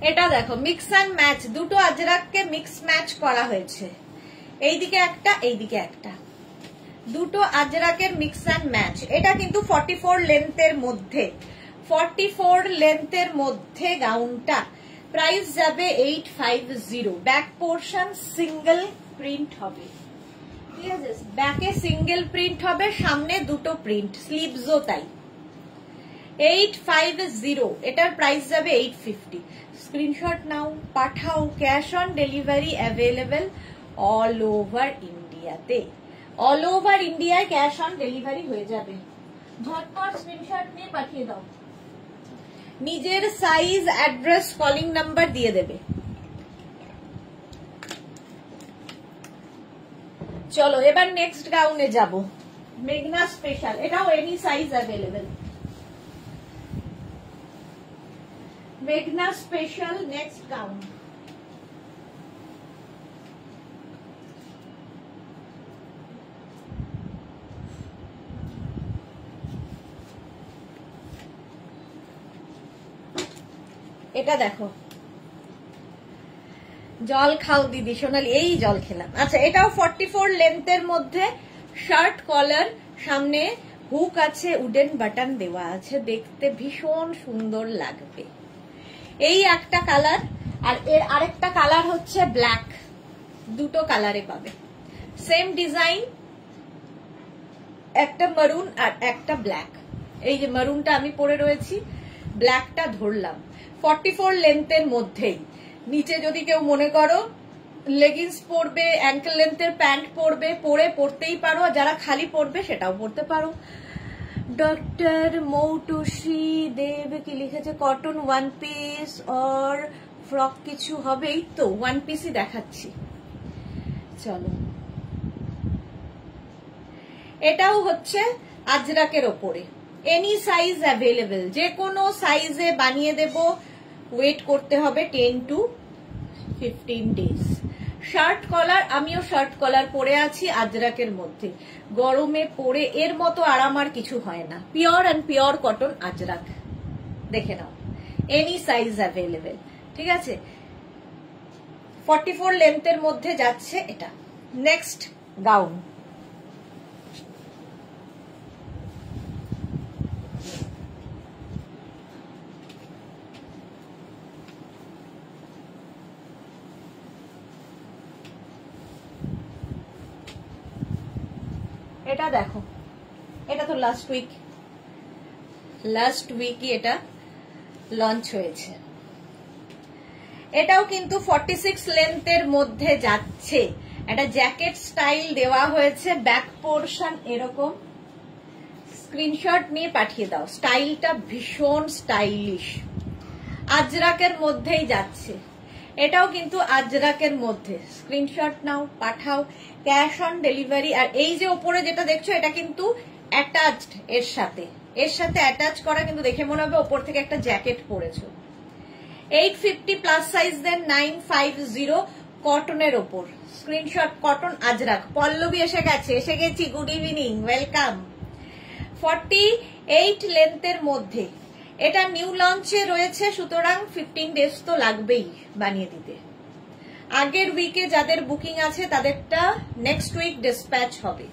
এটা দেখো মিক্স অ্যান্ড ম্যাচ, দুটো আজরাককে মিক্স ম্যাচ করা হয়েছে, এইদিকে একটা এইদিকে একটা, দুটো আজরাকের মিক্স অ্যান্ড ম্যাচ। এটা কিন্তু 44 লেন্থের মধ্যে, 44 লেন্থের মধ্যে গাউনটা। প্রাইস যাবে 850। ব্যাক পোর্শন সিঙ্গেল প্রিন্ট হবে, ঠিক আছে, ব্যাকে সিঙ্গেল প্রিন্ট হবে, সামনে দুটো প্রিন্ট, স্লিভসও তাই। 850, এটার প্রাইস যাবে 850। স্ক্রিনশট নাও, পাঠাও, cash on delivery available all over ইন্ডিয়াতে, অল ওভার ইন্ডিয়ায় ক্যাশ অন ডেলিভারি হয়ে যাবে। ঝটপট স্ক্রিনশট নিয়ে পাঠিয়ে দাও, নিজের সাইজ, অ্যাড্রেস, কলিং নাম্বার দিয়ে দেবে। চলো এবার নেক্সট গাউনে যাব, মেঘনা স্পেশাল, এটাও এনি সাইজ অ্যাভেলেবেল। মেঘনা স্পেশাল নেক্সট গাউন, এটা দেখো, জল খাও দিদি সোনালি, এই জল খেলাম। আচ্ছা, এটাও 44 লেন্থের মধ্যে, শার্ট কলার, সামনে হুক আছে, উডেন বাটন দেওয়া আছে, দেখতে ভীষণ সুন্দর লাগবে। এই একটা কালার, আর এর আরেকটা কালার হচ্ছে ব্ল্যাক, দুটো কালারে পাবে, সেম ডিজাইন, একটা মারুন আর একটা ব্ল্যাক। এই যে মারুনটা আমি পরে রয়েছি, ব্ল্যাকটা ধরলাম, 44 লেন্থের মধ্যেই। নিচে যদি কেউ মনে করো লেগিংস পরবে, অ্যাঙ্কেল লেন্থের প্যান্ট পরবে, পরতেই পারো, যারা খালি পরবে সেটাও পরতে পারো। ডক্টর মৌটুসি দেব কি লিখেছে, cotton one piece or frock কিছু হবে, এই তো ওয়ান পিসই দেখাচ্ছি। চলো, এটাও হচ্ছে আজরাকের ওপরে, এনি সাইজ অ্যাভেলেবেল, যে কোনো সাইজে বানিয়ে দেব, ওয়েট করতে হবে 10 to 15 ডেজ। শার্ট কলার, আমিও শার্ট কলার পরে আছি আজরাকের মধ্যে, গরমে পরে এর মতো আরাম আর কিছু হয় না। Pure and pure cotton Ajrak, দেখে নাও, এনি সাইজ অ্যাভেলেবেল, ঠিক আছে। 44 লেন্থের মধ্যে যাচ্ছে এটা। নেক্সট গাউন, এটা দেখো, এটা তো লাস্ট উইকই এটা লঞ্চ হয়েছে। এটাও কিন্তু 46 লেন্থের মধ্যে যাচ্ছে, একটা জ্যাকেট স্টাইল দেওয়া হয়েছে, ব্যাক পোর্শন এরকম। স্ক্রিনশট নিয়ে পাঠিয়ে দাও, স্টাইলটা ভীষণ স্টাইলিশ, আজরাকের মধ্যেই যাচ্ছে। এটাও কিন্তু আজরাকের মধ্যে, স্ক্রিনশট নাও, পাঠাও, ক্যাশ অন ডেলিভারি। আর এই যে ওপরে যেটা দেখছো, এটা কিন্তু অ্যাটাচড, এর সাথে অ্যাটাচ করা, কিন্তু দেখে মনে হবে ওপর থেকে একটা জ্যাকেট পরেছো। 850 প্লাস সাইজ দেন 950, কটনের ওপর। Screenshot, cotton Ajrak. পল্লবী এসে গেছি, গুড ইভিনিং, ওয়েলকাম। 48 লেন্থের মধ্যে, এটা নিউ লঞ্চে রয়েছে, সুতরাং 15 ডেজ তো লাগবেই বানিয়ে দিতে। আগের উইকে যাদের বুকিং আছে তাদেরটা নেক্সট উইক ডিসপ্যাচ হবে।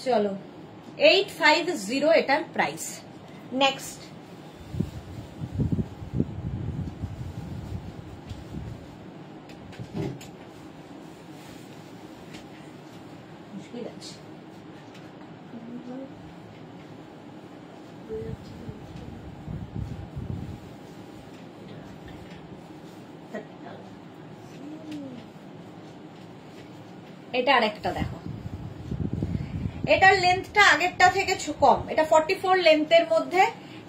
চলো 850 এটার প্রাইস। নেক্সট এটা আরেকটা দেখো, এটার লেন্থটা আগেরটা থেকে কম, এটা 44 লেন্থের মধ্যে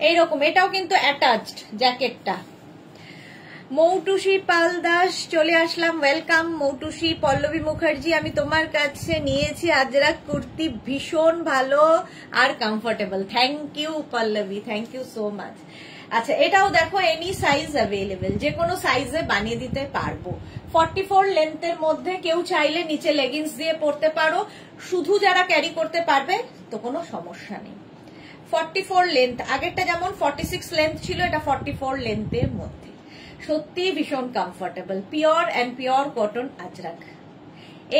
এইরকম। এটাও কিন্তু অ্যাটাচড জ্যাকেটটা। মৌটুসি পাল দাস চলে আসলাম, ওয়েলকাম মৌটুসি। পল্লবী মুখার্জি আমি তোমার কাছে নিয়েছি আজরাক কুর্তি, ভীষণ ভালো আর comfortable. Thank you Pallabi, thank you so much. আচ্ছা এটাও দেখো এনি সাইজ অ্যাভেলেবেল, যে কোনো সাইজে বানিয়ে দিতে পারবো। 44 লেন্থের মধ্যে কেউ চাইলে নিচে লেগিংস দিয়ে পরতে পারো, শুধু যারা ক্যারি করতে পারবে তো কোনো সমস্যা নেই। 44 লেন্থ, আগেরটা যেমন 46 লেন্থ ছিল, এটা 44 লেন্থের মধ্যে, সত্যি ভীষণ comfortable. Pure and pure cotton Ajrak,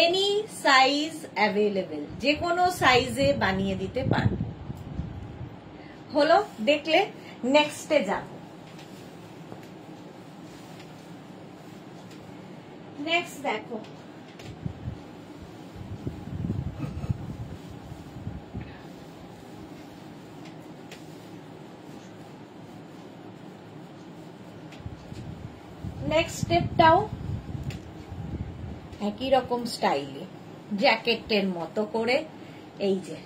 any size available, যে কোনো সাইজে বানিয়ে দিতে পারো। হলো দেখলে, নেক্সটে যাব। নেক্সট দেখো নেক্সট স্টেপটাও একই রকম স্টাইলে, জ্যাকেটের মতো করে। এই যে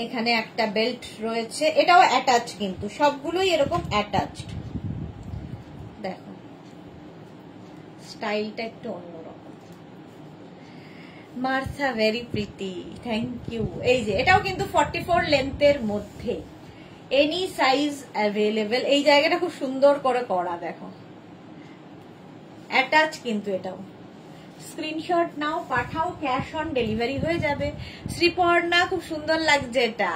এখানে একটা বেল্ট রয়েছে, এটাও অ্যাটাচ, কিন্তু সবগুলোই এরকম অ্যাটাচড। দেখো স্টাইলটা একটু অন্যরকম। Martha very pretty, thank you. এই যে এটাও কিন্তু 44 লেন্থের মধ্যে, এনি সাইজ অ্যাভেলেবেল। এই জায়গাটা খুব সুন্দর করে করা, দেখো অ্যাটাচ কিন্তু এটাও। স্ক্রিনশট নাও, পাঠাও, ক্যাশ অন ডেলিভারি হয়ে যাবে। শ্রীপর্ণা খুব সুন্দর লাগছে এটা।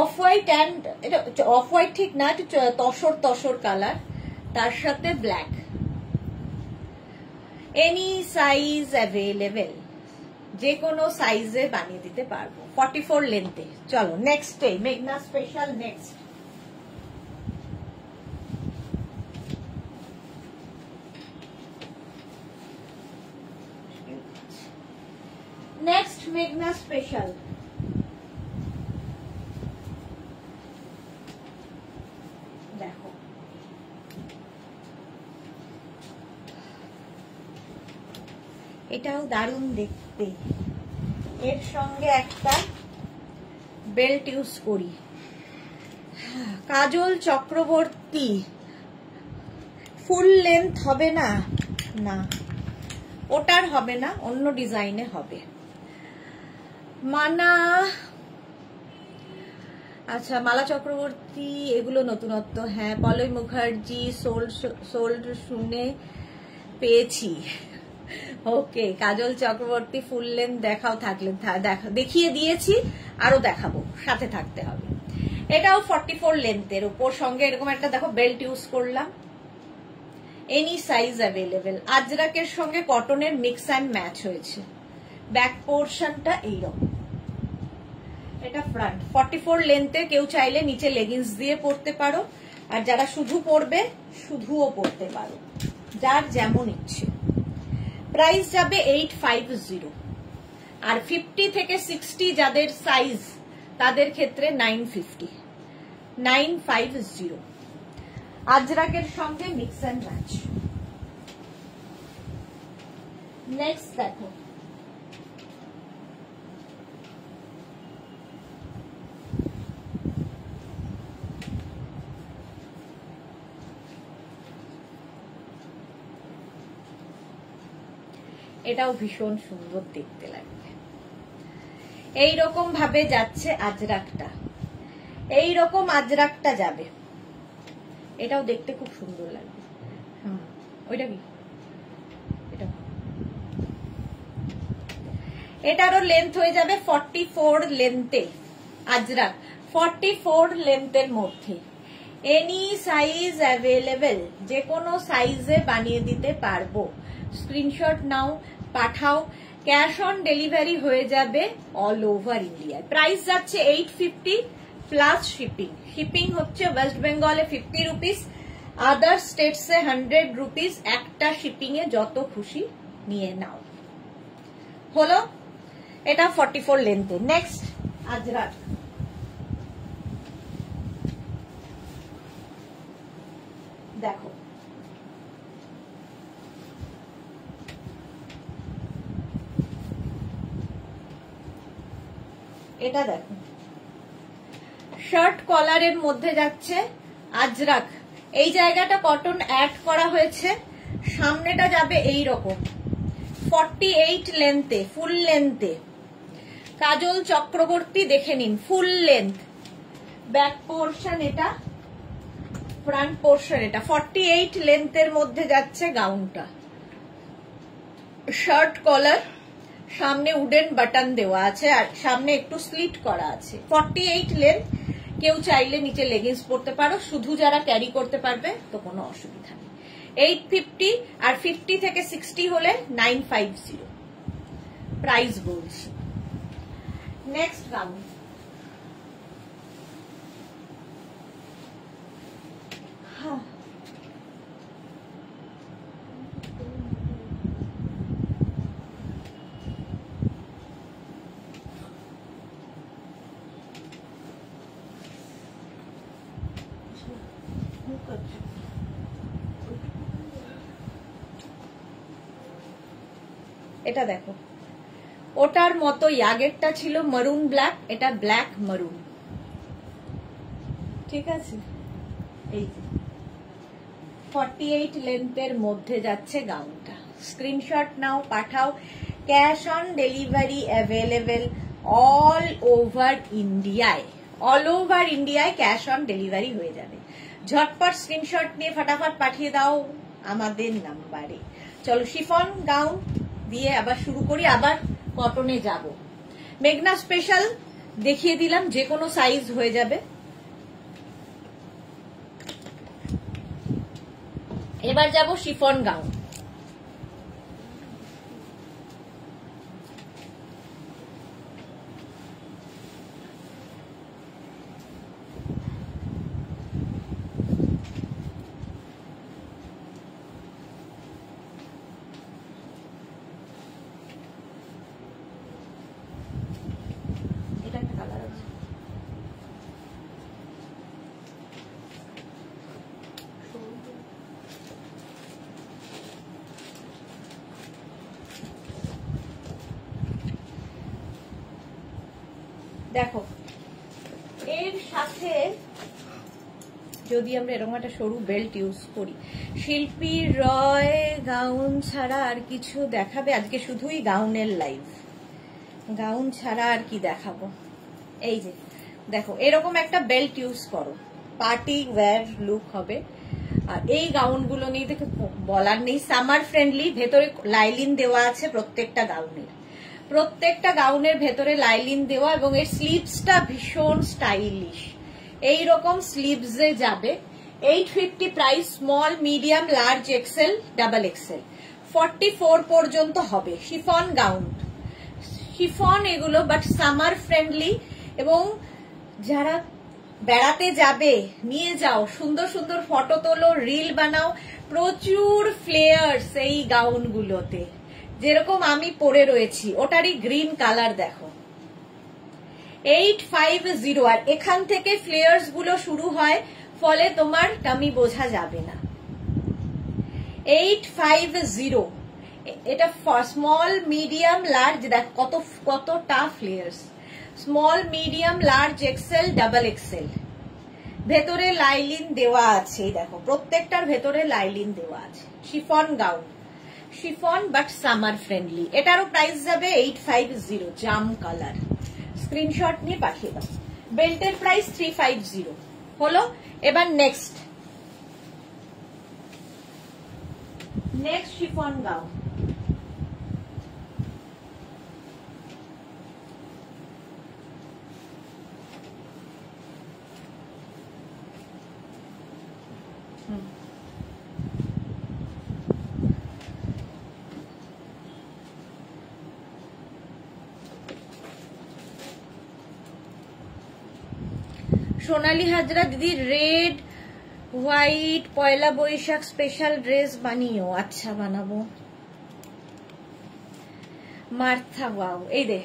অফ হোয়াইট অ্যান্ড, এটা অফ হোয়াইট ঠিক না, একটু তসর তসর কালার, তার সাথে ব্ল্যাক। এনি সাইজ অ্যাভেলেবেল, যে কোনো সাইজে বানিয়ে দিতে পারবো 44 লেন্থে। চলো নেক্সট, মেঘনা স্পেশাল। নেক্সট মেঘনা স্পেশাল। দেখো এটাও দারুণ দেখতে, এর সঙ্গে একটা বেল্ট ইউজ করি। কাজল চক্রবর্তী, ফুল লেন্থ হবে না? না, ওটার হবে না, অন্য ডিজাইনে হবে। মানা, আচ্ছা মালা চক্রবর্তী, এগুলো নতুনত্ব। হ্যাঁ পলয় মুখার্জি, সোল্ড শুনে পেয়েছি। ওকে কাজল চক্রবর্তী, ফুল লেন্থ দেখাও, থাকলে দেখিয়ে দিয়েছি, আরো দেখাবো, সাথে থাকতে হবে। এটাও 44 লেন্থের উপর, সঙ্গে এরকম একটা দেখো বেল্ট ইউজ করলাম। এনি সাইজ অ্যাভেলেবেল, আজরাকের সঙ্গে কটনের মিক্স অ্যান্ড ম্যাচ হয়েছে। ব্যাক পোর্শনটা এইরকম, এটা ফ্রন্ট। 44 লেন্থে কেউ চাইলে নিচে লেগিংস দিয়ে পরতে পারো, আর যারা শুধু পরবে শুধুও পরতে পারো, যার যেমন ইচ্ছে। প্রাইস যাবে 850, আর 50 থেকে 60 যাদের সাইজ তাদের ক্ষেত্রে 950 আজরাকের সঙ্গে মিক্স অ্যান্ড ম্যাচ। নেক্সট দেখো এটাও ভীষণ সুন্দর দেখতে লাগবে। এইরকম ভাবে যাচ্ছে আজরাকটা, এইরকম আজরাকটা যাবে, এটাও দেখতে খুব সুন্দর লাগবে। ওইটা কি, এটারও লেন্থ হয়ে যাবে 44 লেন্থে, আজরাক 44 লেন্থের মধ্যে, এনি সাইজ অ্যাভেলেবেল, যে কোনো সাইজে বানিয়ে দিতে পারবো। স্ক্রিনশট নাও, পাঠাও, ক্যাশ অন ডেলিভারি হয়ে যাবে অল ওভার ইন্ডিয়ায়। প্রাইস যাচ্ছে 850 প্লাস শিপিং। শিপিং হচ্ছে ওয়েস্ট বেঙ্গলে 50 রুপিস, আদার স্টেটসে 100 রুপিস। একটা শিপিং এ যত খুশি নিয়ে নাও। হলো, এটা 44 লেন্থে। নেক্সট আজরাক। দেখো এটা, দেখো শার্ট কলারের মধ্যে যাচ্ছে আজরাক। এই জায়গাটা কটন অ্যাড করা হয়েছে, সামনেটা যাবে এই রকম 48 লেন্থে, ফুল লেন্থে। কাজল চক্রবর্তী দেখে নিন, ফুল লেন্থ। ব্যাক পোর্শন এটা, ফ্রন্ট পোর্শন এটা। 48 লেন্থের মধ্যে যাচ্ছে গাউনটা। শার্ট কলার, সামনে উডেন বাটন দেওয়া আছে আর সামনে একটু স্লিট করা আছে। 48 লেন্থ। কেউ চাইলে নিচে লেগিংস পরতে পারো, শুধু যারা ক্যারি করতে পারবে তো কোনো অসুবিধা নেই। 850 আর 50 থেকে 60 হলে 950 প্রাইস বলছি। Next gown. এটা দেখো, ওটার মতো আগেরটা ছিল মারুন ব্ল্যাক, এটা ব্ল্যাক মারুন। ঠিক আছে, এই 48 লেন্থের মধ্যে যাচ্ছে গাউনটা। স্ক্রিনশট নাও, পাঠাও। Cash on delivery available all over ইন্ডিয়ায়। অল ওভার ইন্ডিয়ায় ক্যাশ অন ডেলিভারি হয়ে যাবে। ঝটপট স্ক্রিনশট নিয়ে ফটাফট পাঠিয়ে দাও আমাদের নাম্বারে। চলো শিফন গাউন দিয়ে আবার শুরু করি, আবার কটনে যাব। মেঘনা স্পেশাল দেখিয়ে দিলাম, যে কোনো সাইজ হয়ে যাবে। এবার যাব শিফন গাউন। এটা একটা কালার আছে, দেখো এর সাথে যদি আমরা এরকম একটা সরু বেল্ট ইউজ করি। শিল্পী রয় গাউন ছাড়া আর কিছু দেখাবে? আজকে শুধুই গাউনের লাইভ, গাউন ছাড়া আর কি দেখাবো। এই যে দেখো, এরকম একটা বেল্ট ইউজ করো, পার্টি ওয়্যার লুক হবে। আর এই গাউনগুলো নিয়ে দেখে বলার নেই, সামার ফ্রেন্ডলি। ভেতরে লাইলিন দেওয়া আছে প্রত্যেকটা গাউনের, প্রত্যেকটা গাউনের ভেতরে লাইলিন দেওয়া, এবং এর স্লিভসটা ভীষণ স্টাইলিশ। এইরকম স্লিভসে যাবে। 850 price. Small, medium, large, XL, double XL 44 পর্যন্ত হবে। শিফন গাউন, শিফন এগুলো, বাট সামার ফ্রেন্ডলি। এবং যারা বেড়াতে যাবে নিয়ে যাও, সুন্দর সুন্দর ফটো তোলো, রিল বানাও। প্রচুর ফ্লেয়ার্স এই গাউনগুলোতে, যেরকম আমি পরে রয়েছি ওটারই গ্রিন কালার দেখো। 850। আর এখান থেকে ফ্লেয়ার্স গুলো শুরু হয়, ফলে তোমার টামি বোঝা যাবে না। 850। এটা স্মল, মিডিয়াম, লার্জ, দেখ কতটা flares. Small, medium, large, XL, double XL. ভেতরে লাইলিন দেওয়া আছে, দেখো প্রত্যেকটার ভেতরে লাইলিন দেওয়া আছে। Chiffon gown, chiffon but summer friendly. এটারও প্রাইস যাবে 850, জাম কালার। স্ক্রিনশট নিয়ে পাঠিয়ে দাও। বেল্টের প্রাইস 350 হলো। এবার নেক্সট শিফন গাউন। সোনালী হাজরা দিদি রেড হোয়াইট পয়লা বৈশাখ স্পেশাল ড্রেস বানিও। আচ্ছা বানাবো। মার্থা ওয়াও, এই দে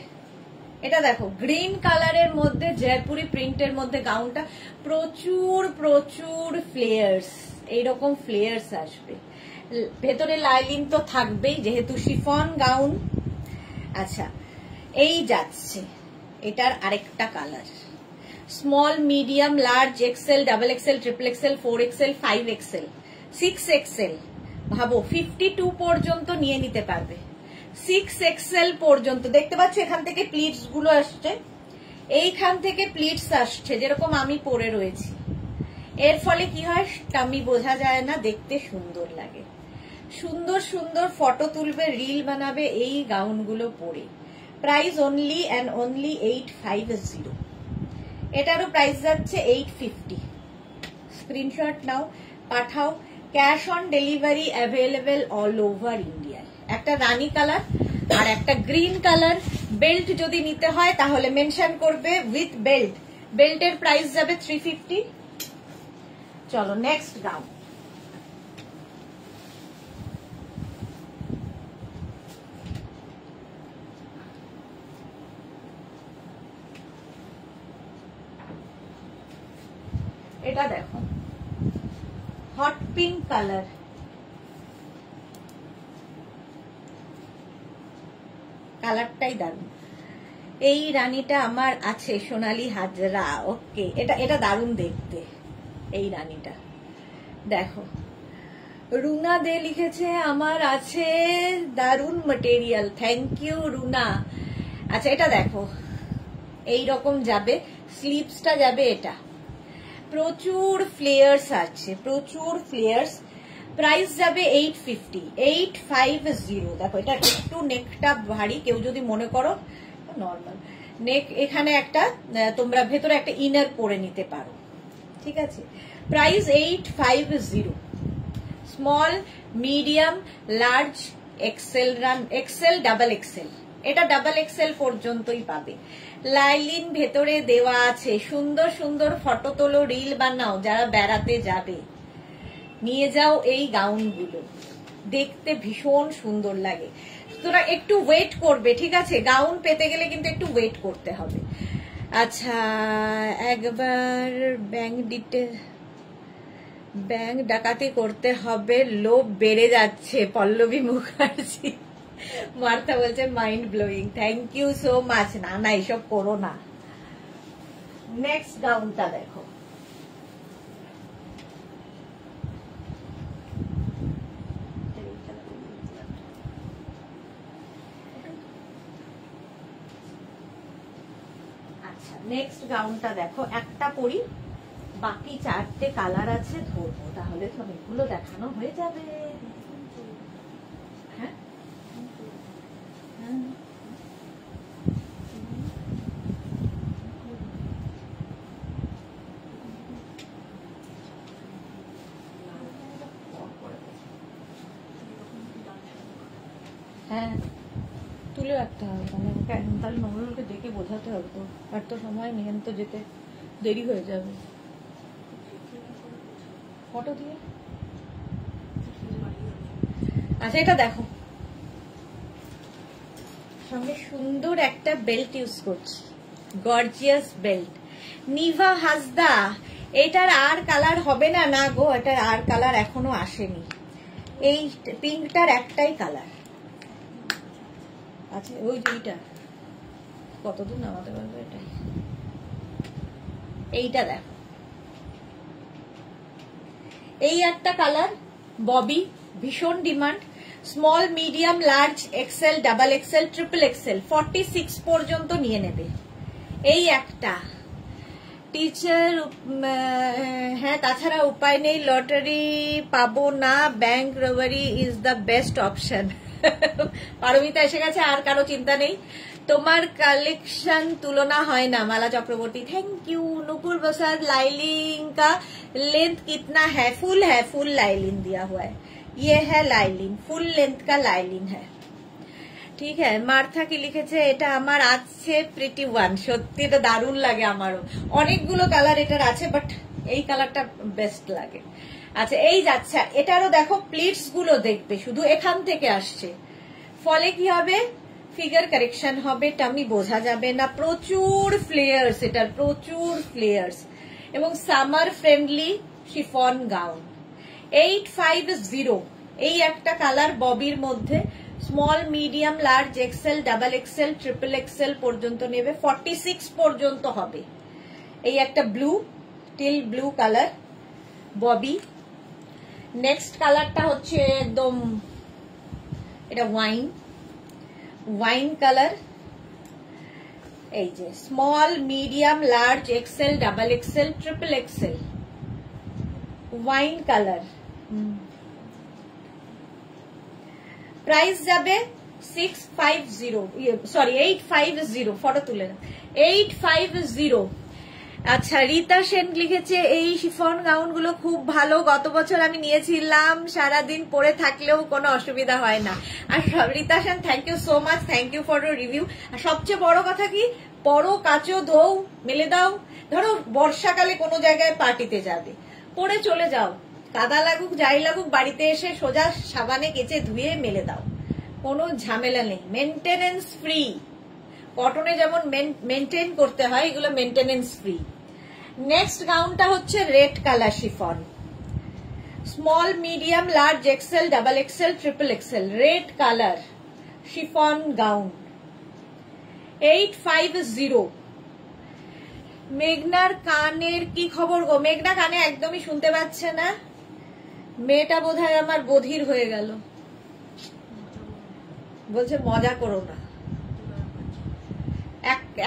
এটা দেখো গ্রিন কালারের মধ্যে জয়পুরি প্রিন্টের মধ্যে গাউনটা প্রচুর প্রচুর ফ্লেয়ার্স, এইরকম ফ্লেয়ার্স আসবে। ভেতরে লাইলিন তো থাকবেই যেহেতু শিফন গাউন। আচ্ছা এই যাচ্ছে এটার আরেকটা colour, small medium large XL double XL triple XL 4XL 5XL 6XL, ভাবো 52 পর্যন্ত নিয়ে নিতে পারবে। 6XL পর্যন্ত দেখতে পাচ্ছ এখান থেকে প্লিটস গুলো আসছে, এইখান থেকে প্লিটস আসছে যেরকম আমি পরে রয়েছি। এর ফলে কি হয় টামি বোঝা যায় না, দেখতে সুন্দর লাগে। সুন্দর সুন্দর ফটো তুলবে, রিল বানাবে এই গাউনগুলো পরে। Price only and only 850। এটারও প্রাইস যাচ্ছে 850। স্ক্রিনশট নাও, পাঠাও। Cash on delivery available all over India. একটা রানী কালার আর একটা গ্রিন কালার। বেল্ট যদি নিতে হয় তাহলে মেনশন করবে উইথ বেল্ট। বেল্টের প্রাইস যাবে 350। চলো নেক্সট গাউন। এটা দেখো হট পিঙ্ক কালার, কালারটাই দারুন। এই রানীটা আমার আছে সোনালী হাজরা। ওকে, এটা দারুন দেখতে এই রানীটা। দেখো রুনা দে লিখেছে আমার আছে দারুন মেটেরিয়াল। Thank you Runa. আচ্ছা এটা দেখো এই রকম যাবে, স্লিভসটা যাবে এটা। প্রচুর ফ্লেয়ার্স আছে, প্রচুর ফ্লেয়ার্স। প্রাইস যাবে 850 850। দেখো এটা একটু নেকটা ভারী, কেউ যদি মনে করো নর্মাল নেক, এখানে একটা তোমরা ভেতরে একটা ইনার পরে নিতে পারো, ঠিক আছে। Price 850। Small medium large Excel run Excel double Excel, এটা ডাবল এক্সেল পর্যন্তই পাবে। লাইলিন ভেতরে দেওয়া আছে। সুন্দর সুন্দর ফটো তোলো, রিল বানাও, যারা বেড়াতে যাবে নিয়ে যাও এই গাউনগুলো, দেখতে ভীষণ সুন্দর লাগে। তোরা একটু ওয়েট করবে, ঠিক আছে, গাউন পেতে গেলে কিন্তু একটু ওয়েট করতে হবে। আচ্ছা একবার ব্যাংক ডাকাতি করতে হবে, লোভ বেড়ে যাচ্ছে। পল্লবী মুখার্জি। মার্থা বলছে mind blowing. Thank you so much. না না এসব করো না। নেক্সট গাউনটা দেখো। আচ্ছা নেক্সট গাউনটা দেখো, একটা পরি, বাকি চারটে কালার আছে ধরবো, তাহলে তো অনেকগুলো দেখানো হয়ে যাবে। হ্যাঁ হ্যাঁ তুলে রাখতে হবে, তাহলে নমরুলকে দেখে বোঝাতে হবে তো, আর তো সময় নেই, তো যেতে দেরি হয়ে যাবে। ফটো দিয়ে আচ্ছা এটা দেখো, সঙ্গে সুন্দর একটা বেল্ট ইউজ করছি, গর্জিয়াস বেল্ট। নিভা হাসদা, এটার আর কালার হবে না? না গো, এটার আর কালার এখনো আসেনি। এই পিঙ্কটার একটাই কালার আছে। ওই যে এইটা কতদূর নামাতে পারবে, এটাই। এইটা দেখো, এই একটা কালার ববি, ভীষণ demand. Small medium large XL double XL triple Excel 46 পর্যন্ত নিয়ে নেবে। এই একটা টিচার, হ্যাঁ তাছাড়া উপায় নেই, লটারি পাবো না, bank robbery is the best option. Paramita এসে গেছে, আর কারো চিন্তা নেই। তোমার কালেকশন তুলনা হয় না। माला चक्रवर्ती थैंक यू। नुपुर प्रसाद, लाइलिन का लेंथ कितना है? फुल लाइलिन दिया हुआ है। ये है लाइलिन, फुल लेंथ का लाइलिन है। ঠিক হ্যাঁ, মার্থা কি লিখেছে, এটা আমার আছে প্রিটি ওয়ান। সত্যি এটা দারুণ লাগে আমারও, অনেকগুলো কালার এটার আছে, বাট এই কালারটা বেস্ট লাগে। আচ্ছা এই যাচ্ছে, এটারও দেখো প্লিটস গুলো দেখবে শুধু এখান থেকে আসছে, ফলে কি হবে ফিগার কারেকশন হবে, টামি বোঝা যাবে না। প্রচুর ফ্লেয়ার্স, এটার প্রচুর ফ্লেয়ার্স, এবং সামার ফ্রেন্ডলি শিফন গাউন। 850 এই একটা কালার ববির মধ্যে, small medium large XL double XL triple XL পর্যন্ত নেবে, 46 পর্যন্ত হবে। এই একটা blue, teal blue colour Bobby. Next কালারটা হচ্ছে একদম এটা ওয়াইন কালার। এই যে small medium large XL double XL triple Excel wine colour. Price যাবে 850, ফটো তুলে না, 850। আচ্ছা রীতা সেন লিখেছে এই শিফন গাউন গুলো খুব ভালো, গত বছর আমি নিয়েছিলাম, সারাদিন পরে থাকলেও কোনো অসুবিধা হয় না। আর Rita Sen thank you so much, thank you for your review. আর সবচেয়ে বড় কথা কি, পরো কাচো ধোও মেলে দাও, ধরো বর্ষাকালে কোনো জায়গায় পার্টিতে যাবে, পরে চলে যাও, কাদা লাগুক যাই লাগুক, বাড়িতে এসে সোজা সাবানে কেচে ধুয়ে মেলে দাও, কোনো ঝামেলা নেই, মেনটেনেন্স ফ্রি। কটনে যেমন মেনটেন করতে হয়, এগুলো মেনটেনেন্স ফ্রি। নেক্সট গাউনটা হচ্ছে red colour chiffon, small medium large XL double XL triple Excel, red colour chiffon gown, 850। মেঘনার কানের কি খবর গো? মেঘনা কানে একদমই শুনতে পাচ্ছে না, মেয়েটা বোধহয় আমার বধির হয়ে গেল, বলছে মজা করো না।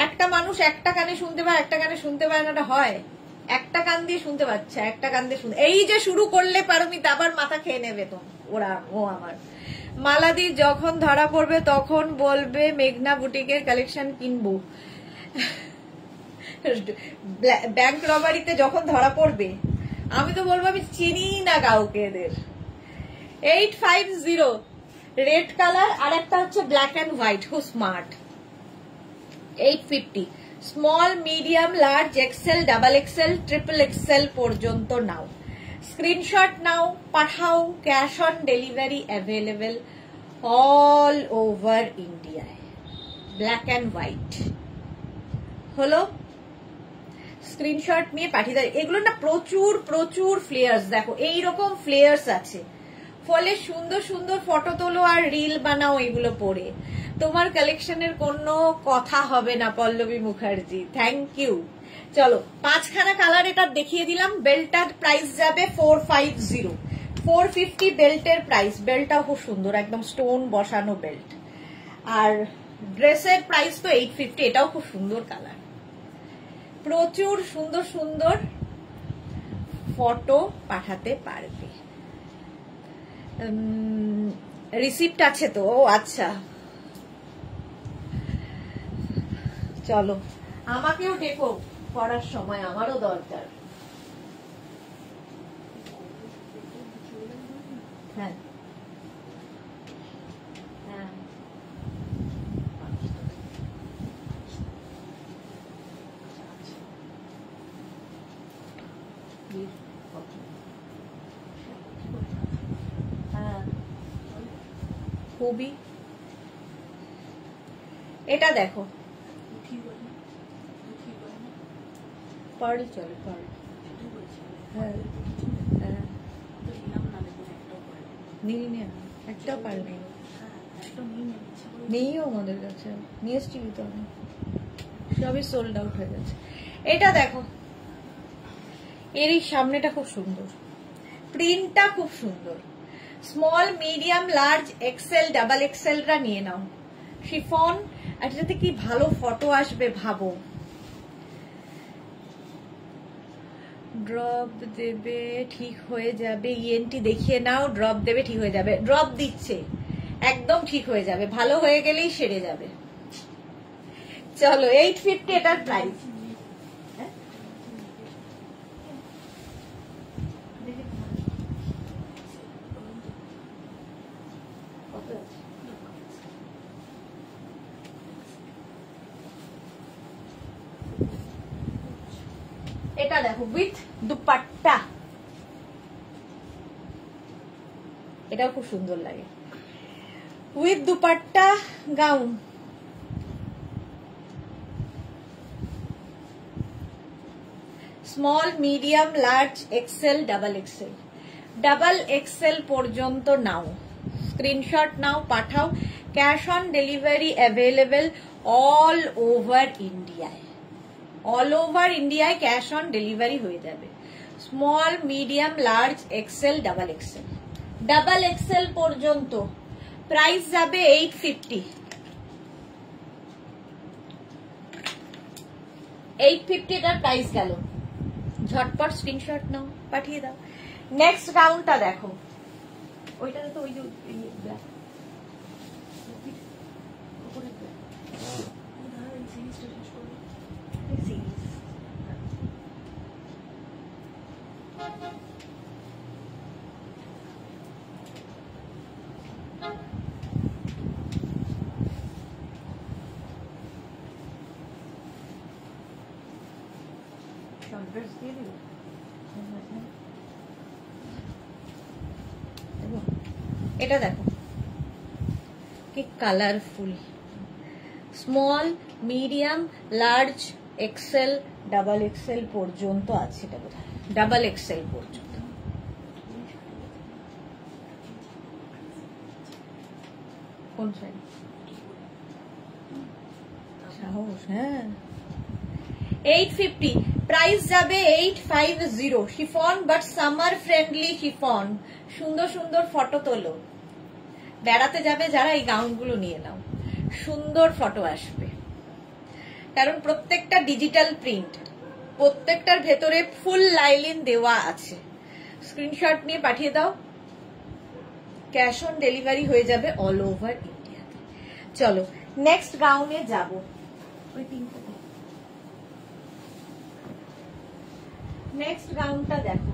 একটা মানুষ একটা কানে শুনতে পায়, একটা কানে শুনতে পায় না, হয় একটা কান দিয়ে শুনতে পাচ্ছে, একটা কান দিয়ে শুনতে। এই যে শুরু করলে পারমিতা, আবার মাথা খেয়ে নেবে তো ওরা। আমার মালাদি যখন ধরা পড়বে তখন বলবে মেঘনা বুটিকের কালেকশন কিনবো। ব্যাংক রবারিতে যখন ধরা পড়বে আমি তো বলবো আমি চিনি না কাউকে এদের। 850 রেড কালার, আর একটা হচ্ছে ব্ল্যাক অ্যান্ড হোয়াইট, হু smart. 850 small medium large XL double XL triple XL পর্যন্ত নাও, স্ক্রিনশট নাও, পাঠাও, cash on delivery available all over ইন্ডিয়ায়। ব্ল্যাক অ্যান্ড হোয়াইট হলো, স্ক্রিনশট নিয়ে পাঠিয়ে দেয়। এগুলো না প্রচুর প্রচুর ফ্লেয়ার্স, দেখো এইরকম ফ্লেয়ার্স আছে, ফলে সুন্দর সুন্দর ফটো তোলো আর রিল বানাও এগুলো পরে, তোমার কালেকশনের কোনো কথা হবে না। Pallavi Mukherjee thank you. চলো 5খানা কালার এটা দেখিয়ে দিলাম। বেল্টটার প্রাইস যাবে 450, 450 বেল্টের প্রাইস। বেল্টটাও খুব সুন্দর, একদম স্টোন বসানো বেল্ট। আর ড্রেসের প্রাইস তো 850, এটাও খুব সুন্দর কালার। প্রচুর সুন্দর সুন্দর ফটো পাঠাতে পারবে। রিসিপ্ট আছে তো? ও আচ্ছা, চলো আমাকেও ডেকো পড়ার সময়, আমারও দরকার। হ্যাঁ হ্যাঁ খুবই। এটা দেখো পার্ল, চলে পার্ল। হ্যাঁ হ্যাঁ একটাও পার্ল নেই, নেইও আমাদের কাছে, নিয়ে এসছি তো আমি, সবই সোল্ড আউট হয়ে গেছে। এটা দেখো, এর এই সামনেটা খুব সুন্দর, প্রিন্টটা খুব সুন্দর। Small medium large XL double এক্সেলরা নিয়ে নাও, শিফন। আর এটাতে কি ভালো ফটো আসবে ভাবো। ড্রপ দেবে ঠিক হয়ে যাবে, ইএনটি দেখিয়ে নাও, ড্রপ দেবে ঠিক হয়ে যাবে। ড্রপ দিচ্ছে, একদম ঠিক হয়ে যাবে, ভালো হয়ে গেলেই সেরে যাবে। চলো 850 এটার প্রাইস। এটা দেখো উইথ দুপাট্টা, এটাও খুব সুন্দর লাগে, with dupatta gown. Small, medium, large, XL, double XL, double XL পর্যন্ত নাও, স্ক্রিনশট নাও, পাঠাও। Cash on delivery available all over ইন্ডিয়ায়, অল ওভার ইন্ডিয়ায় ক্যাশ অন ডেলিভারি হয়ে যাবে। Small, medium, large, XL, double XL, double XL পর্যন্ত। প্রাইস যাবে 850, 850 এটার প্রাইস গেল। ঝটপট স্ক্রিনশট নাও, পাঠিয়ে দাও। নেক্সট গাউনটা দেখো, ওইটাতে তো ওই যে ব্ল্যাক, এটা দেখো কি colourful. Small, medium, large, XL, double XL পর্যন্ত আছে, এটা বোধহয় ডাবল এক্সেল পর্যন্ত। কোন শাড়ি? সাহস, হ্যাঁ। 850, প্রাইস যাবে 850। Chiffon but summer friendly chiffon. সুন্দর সুন্দর ফটো তোলো, বেড়াতে যাবে যারা এই গাউনগুলো নিয়ে নাও, সুন্দর ফটো আসবে। কারণ প্রত্যেকটা ডিজিটাল প্রিন্ট, প্রত্যেকটার ভেতরে ফুল লাইলিন দেওয়া আছে। স্ক্রিনশট নিয়ে পাঠিয়ে দাও, ক্যাশ অন ডেলিভারি হয়ে যাবে অল ওভার ইন্ডিয়াতে। চলো নেক্সট গাউনে যাব। ওই তিনটা নেক্সট গাউনটা দেখো,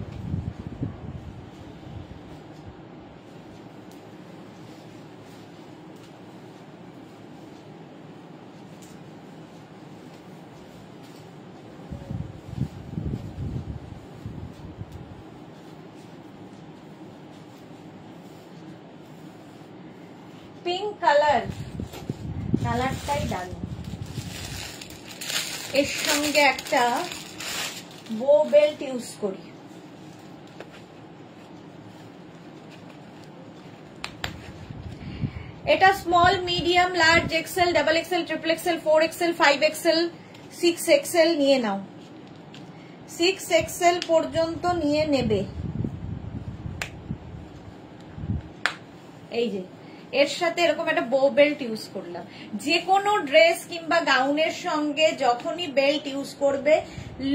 পিঙ্ক কালার, কালারটাই দারুণ। এর সঙ্গে একটা বো বেল্ট ইউজ করি। এটা small, medium, large, XL, double XL, triple XL, 4 XL, 5 XL, 6 XL নিয়ে নাও। 6 এক্সেল পর্যন্ত নিয়ে নেবে। এই যে এর সাথে এরকম একটা বো বেল্ট ইউজ করলাম। যে কোনো ড্রেস কিংবা গাউনের সঙ্গে যখনই বেল্ট ইউজ করবে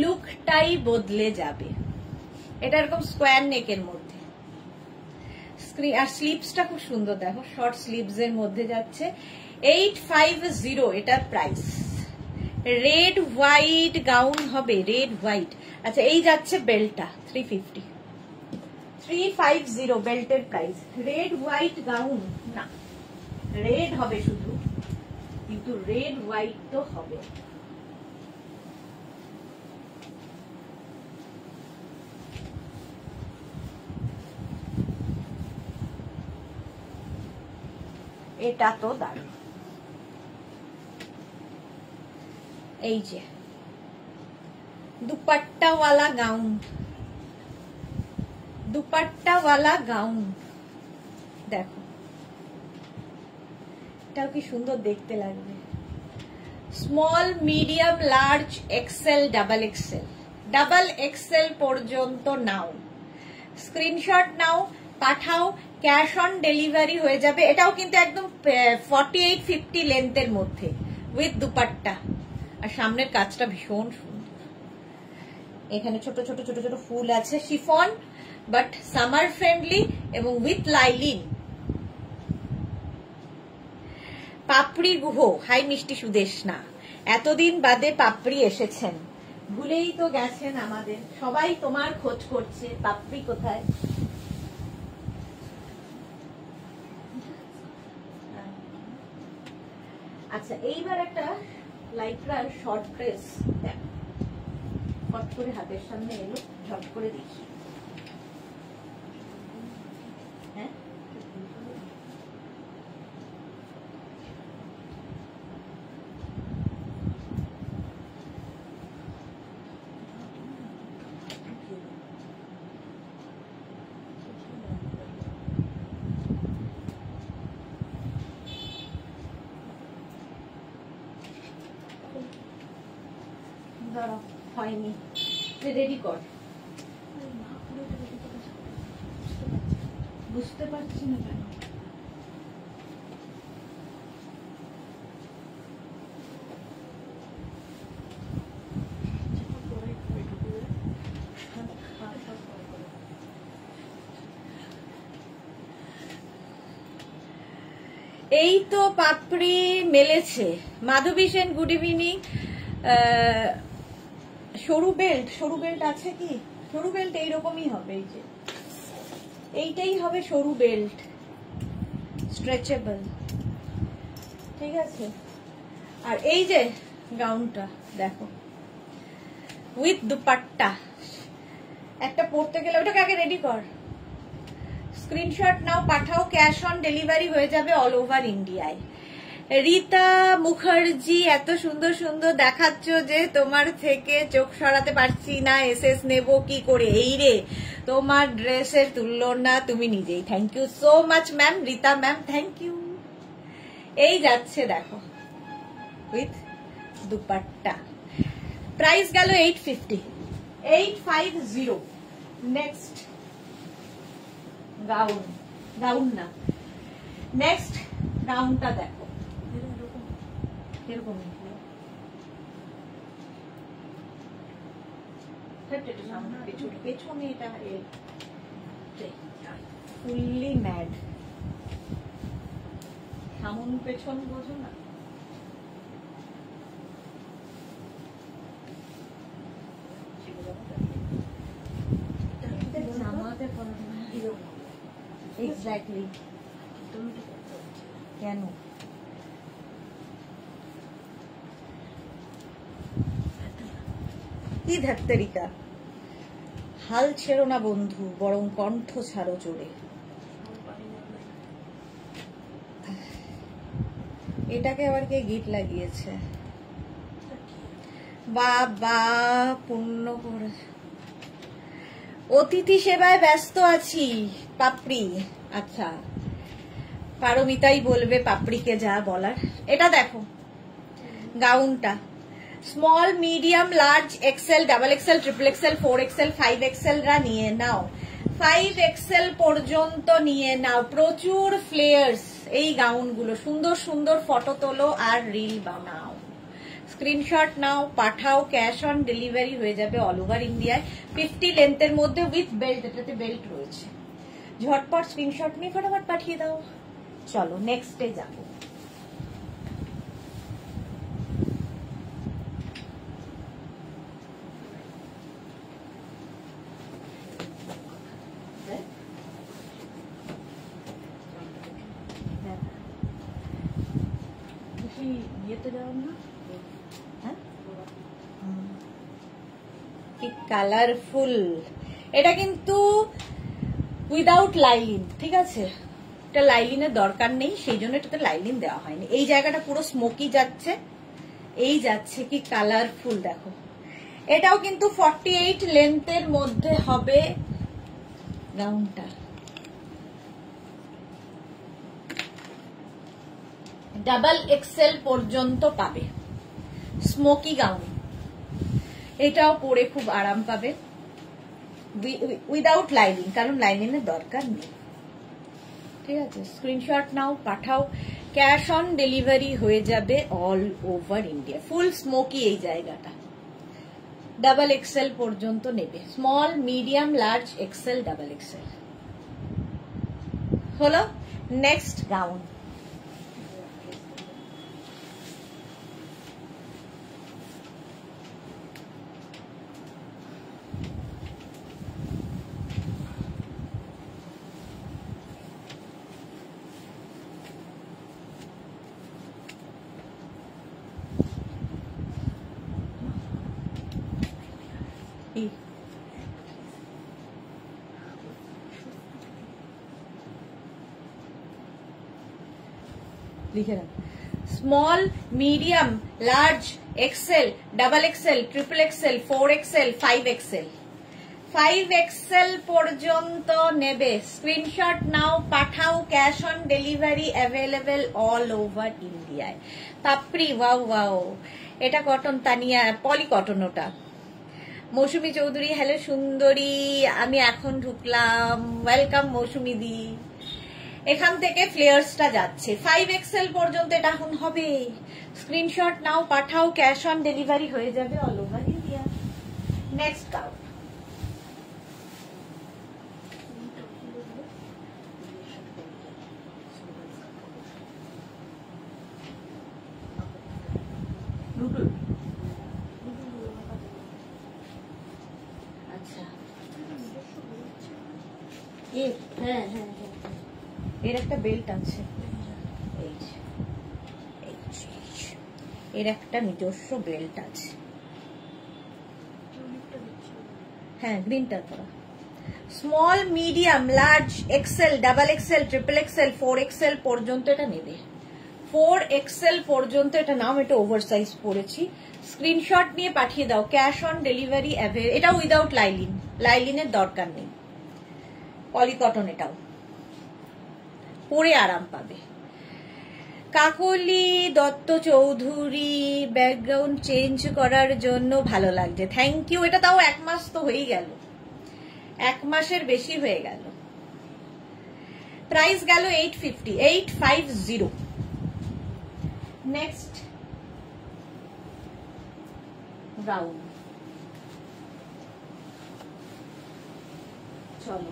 লুকটাই বদলে যাবে। এটা এরকম স্কোয়ার নেকের মধ্যে, আর স্লিভসটা খুব সুন্দর, দেখো শর্ট স্লিভস এর মধ্যে যাচ্ছে। 850 এটার প্রাইস। রেড হোয়াইট গাউন হবে, রেড হোয়াইট। আচ্ছা এই যাচ্ছে বেল্টটা 350, 350 বেল্টের প্রাইস। রেড হোয়াইট গাউন না, রেড হবে শুধু, কিন্তু রেড হোয়াইট তো হবে। এটা তো দারুণ। এই যে দুপাট্টাওয়ালা গাউন, দুপাট্টাওয়ালা গাউন দেখো, এটাও কি সুন্দর দেখতে লাগবে। Small, medium, large, XL, double XL, double XL পর্যন্ত নাও। স্ক্রিনশট নাও, পাঠাও, ক্যাশ অন ডেলিভারি হয়ে যাবে। এটাও কিন্তু একদম 48-50 লেন্থের মধ্যে উইথ দুপাট্টা, আর সামনের কাজটা ভীষণ সুন্দর। এখানে ছোট ছোট ছোট ছোট ফুল আছে, শিফন বাট সামার ফ্রেন্ডলি এবং with lining. Papri Guha, hi মিষ্টি সুদেশনা, এতদিন বাদে পাপড়ি এসেছেন, ভুলেই তো গেছেন আমাদের, সবাই তোমার খোঁজ করছে, পাপড়ি কোথায়। আচ্ছা এইবার একটা লাইক্রা শর্ট ড্রেস দেখ ফট করে হাতের সামনে এলো, ঝট করে দেখি। হ্যাঁ দাঁড়াও, হয়নি, রেডি কর। বুঝতে পারছি না কেন। এই তো পাপড়ি মেলেছে। মাধবী সেন, গুড ইভিনিং। সরু বেল্ট, সরু বেল্ট আছে কি? সরু বেল্ট এইরকমই হবে, এই যে এইটাই হবে সরু বেল্ট, স্ট্রেচেবল, ঠিক আছে। আর এই যে গাউনটা দেখো উইথ দুপাট্টা, একটা পরতে গেলে ওটাকে আগে রেডি কর, স্ক্রিনশট নাও, পাঠাও, ক্যাশ অন ডেলিভারি হয়ে যাবে অল ওভার ইন্ডিয়ায়। রীতা মুখার্জি, এত সুন্দর সুন্দর দেখাচ্ছ যে তোমার থেকে চোখ সরাতে পারছি না, এসএস নেব কি করে। এই রে, তোমার ড্রেসের তুল্য না তুমি নিজেই। Thank you so much ma'am, Rita ma'am, thank you. এই যাচ্ছে দেখো উইথ দুপাট্টা, প্রাইস গেল 850, 850। নেক্সট গাউন, গাউন না, নেক্সট গাউনটা দেখো এরকম, পেছনে এটা ফুললি ম্যাড, সামন পেছন বোঝো না। এক্স্যাক্টলি, কেন কি ধাত্তারিকা। হাল ছেড়ো না বন্ধু, বরং কণ্ঠ ছাড়ো জোরে। এটাকে আবার কে গিট লাগিয়েছে? বাবা পূর্ণ করে। অতিথি সেবায় ব্যস্ত আছি পাপড়ি। আচ্ছা, পারমিতাই বলবে পাপড়িকে যা বলার। এটা দেখো গাউনটা, small, medium, large, XL, double XL, triple XL, 4XL, 5XL রা নিয়ে নাও, 5XL পর্যন্ত নিয়ে নাও। প্রচুর ফ্লেয়ার্স এই গাউনগুলো, সুন্দর সুন্দর ফটো তোলো আর রিল বানাও, স্ক্রিনশট নাও, পাঠাও, ক্যাশ অন ডেলিভারি হয়ে যাবে অল ওভার ইন্ডিয়ায়। 50 লেন্থের মধ্যে উইথ বেল্ট, এটাতে বেল্ট রয়েছে। ঝটপট স্ক্রিনশট নিয়ে ফটাফট পাঠিয়ে দাও। চলো নেক্সটে যাবো। কালারফুল, এটা কিন্তু উইদাউট লাইলিন, ঠিক আছে, এটা লাইলিনের দরকার নেই, সেই জন্য এটাতে লাইলিন দেওয়া হয়নি। এই জায়গাটা পুরো স্মোকি যাচ্ছে, এই যাচ্ছে, কি কালারফুল দেখো। এটাও কিন্তু 48 লেন্থের মধ্যে হবে গাউনটা, ডাবল এক্সেল পর্যন্ত পাবে, স্মোকি গাউন। এটাও পরে খুব আরাম পাবে উইদাউট লাইনিং, কারণ লাইনিংয়ের দরকার নেই, ঠিক আছে। স্ক্রিনশট নাও, পাঠাও, ক্যাশ অন ডেলিভারি হয়ে যাবে all over India. Full smocky এই জায়গাটা, ডাবল এক্সেল পর্যন্ত নেবে, small, medium, large, XL, double XL. হলো নেক্সট গাউন। কি লিখে রাখ। Small, medium, large, XL, double XL, triple XL, 4XL, 5XL। 5XL পর্যন্ত নেবে, স্ক্রিনশট নাও, পাঠাও, cash on delivery available all over ইন্ডিয়ায়। পাপড়ি, ওয়াও ওয়াও, এটা কটন, তানিয়া পলি কটন ওটা। মৌসুমী চৌধুরী, হ্যালো সুন্দরী, আমি এখন ঢুকলাম, ওয়েলকাম মৌসুমী দি। এখান থেকে ফ্লেয়ার্সটা যাচ্ছে 5XL পর্যন্ত, এটা এখন হবে। স্ক্রিনশট নাও, পাঠাও, ক্যাশ অন ডেলিভারি হয়ে যাবে all over India. Next count, আচ্ছা হ্যাঁ হ্যাঁ হ্যাঁ, এর একটা বেল্ট আছে, এর একটা নিজস্ব বেল্ট আছে, হ্যাঁ গ্রিনটা করা। Small, medium, large, XL, double XL, triple XL, 4XL পর্যন্ত এটা নেবে। 4XL পর্যন্ত এটা নাম, এটা ওভার সাইজ পড়েছি। স্ক্রিনশট নিয়ে পাঠিয়ে দাও, ক্যাশ অন ডেলিভারি অ্যাভেলেবল। এটা উইদাউট লাইলিন, লাইলিনের দরকার নেই, পলি কটন, এটাও পরে আরাম পাবে। কাকলি দত্ত চৌধুরী, ব্যাকগ্রাউন্ড চেঞ্জ করার জন্য ভালো লাগছে, থ্যাংক ইউ। এটা তাও 1 মাস তো হয়ে গেল, 1 মাসের বেশি হয়ে গেল। প্রাইস গেল 850, 850। নেক্সট গাউন, চলো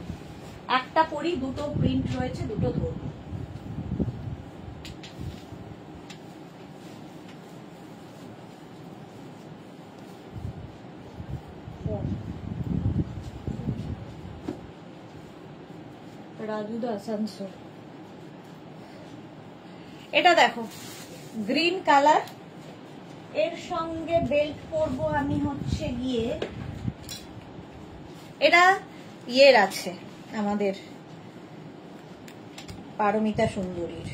একটা পরি, দুটো প্রিন্ট রয়েছে, দুটো ধরবো। রাজুদা আসানসোল, এটা দেখো গ্রিন কালার, এর সঙ্গে বেল্ট পরবো আমি হচ্ছে গিয়ে, এটা ইয়ের আছে আমাদের পারমিতা সুন্দরীর,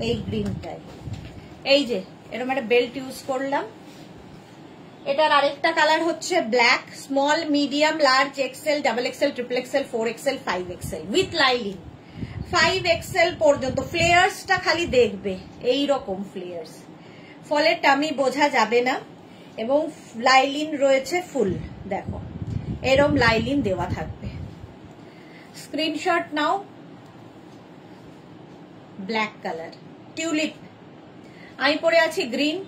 এই গ্রিনটাই, এই যে এরকম একটা বেল্ট ইউজ করলাম। এটার আরেকটা কালার হচ্ছে black, small, medium, large, XL, double XL, triple XL, 4XL, 5XL with lining. 5XL পর্যন্ত ফ্লেয়ার্সটা খালি দেখবে, এই রকম ফ্লেয়ার্স, ফলে টামি বোঝা যাবে না, এবং লাইলিন রয়েছে ফুল, দেখো এরম লাইলিন দেওয়া থাকবে। স্ক্রিনশট নাও। ব্ল্যাক কালার, টিউলিপ, আমি পরে আছি গ্রিন,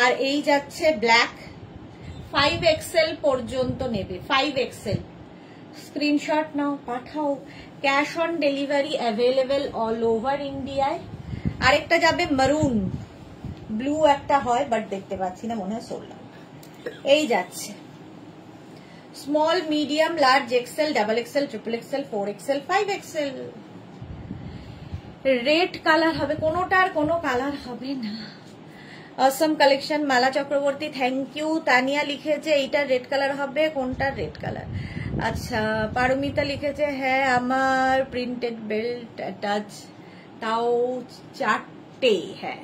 আর এই যাচ্ছে ব্ল্যাক। 5XL পর্যন্ত নেবে, 5XL। স্ক্রিনশট নাও, পাঠাও, cash on delivery available all over ইন্ডিয়ায়। আরেকটা যাবে মারুন, ব্লু একটা হয় বাট দেখতে পাচ্ছি না, মনে হয় সোল্ড। এই যাচ্ছে small, medium, large, XL, double XL, triple XL, 4XL, 5XL। Red colour হবে, কোনোটার কোনো কালার হবে না। Assam collection, Mala Chakraborty, thank you. Tania লিখেছে এইটা রেড কালার হবে, কোনটা রেড কালার? আচ্ছা, পারমিতা লিখেছে হ্যাঁ আমার প্রিন্টেড বেল্ট অ্যাটাচ, তাও 4টে, হ্যাঁ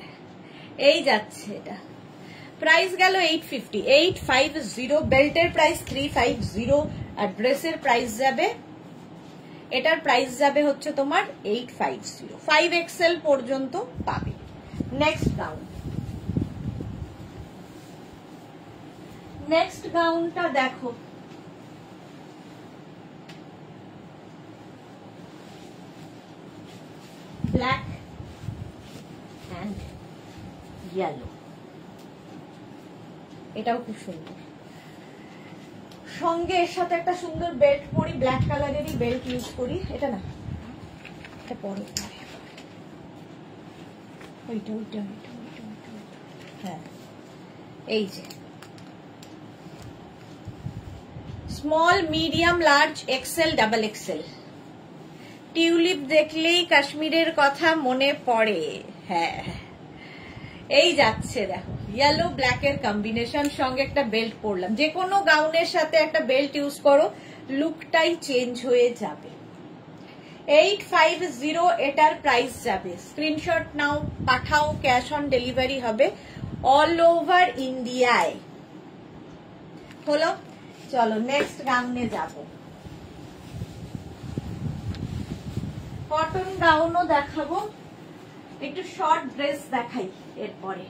এই যাচ্ছে এটা। প্রাইস গেল 850, 850। বেল্টের প্রাইস 350, আর ড্রেসের প্রাইস যাবে, এটার প্রাইস যাবে হচ্ছে তোমার 850। 5XL পর্যন্ত পাবে। নেক্সট গাউন, নেক্সট গাউনটা দেখো, ব্ল্যাক অ্যান্ড ইয়েলো, এটাও খুব সুন্দর। সঙ্গে এর সাথে একটা সুন্দর বেল্ট পরি, ব্ল্যাক কালারেরই বেল্ট ইউজ করি। এটা না, এটা পরে, ওইটা ওইটা ওইটা ওইটা, হ্যাঁ এই যে small, medium, large, XL, double XL. Tulip দেখলেই কাশ্মীরের কথা মনে পড়ে, হ্যাঁ এই যাচ্ছে দেখো। ইয়েলো ব্ল্যাক এর কম্বিনেশন, সঙ্গে একটা বেল্ট পরলাম। যে কোনো গাউনের সাথে একটা বেল্ট ইউজ করো, লুকটাই চেঞ্জ হয়ে যাবে। 850 এটার প্রাইস যাবে। স্ক্রিনশট নাও, পাঠাও, ক্যাশ অন ডেলিভারি হবে অল ওভার ইন্ডিয়ায়। হলো, চলো নেক্সট গাউনে যাব। কটন গাউনও দেখাবো, একটু শর্ট ড্রেস দেখাই এরপরে।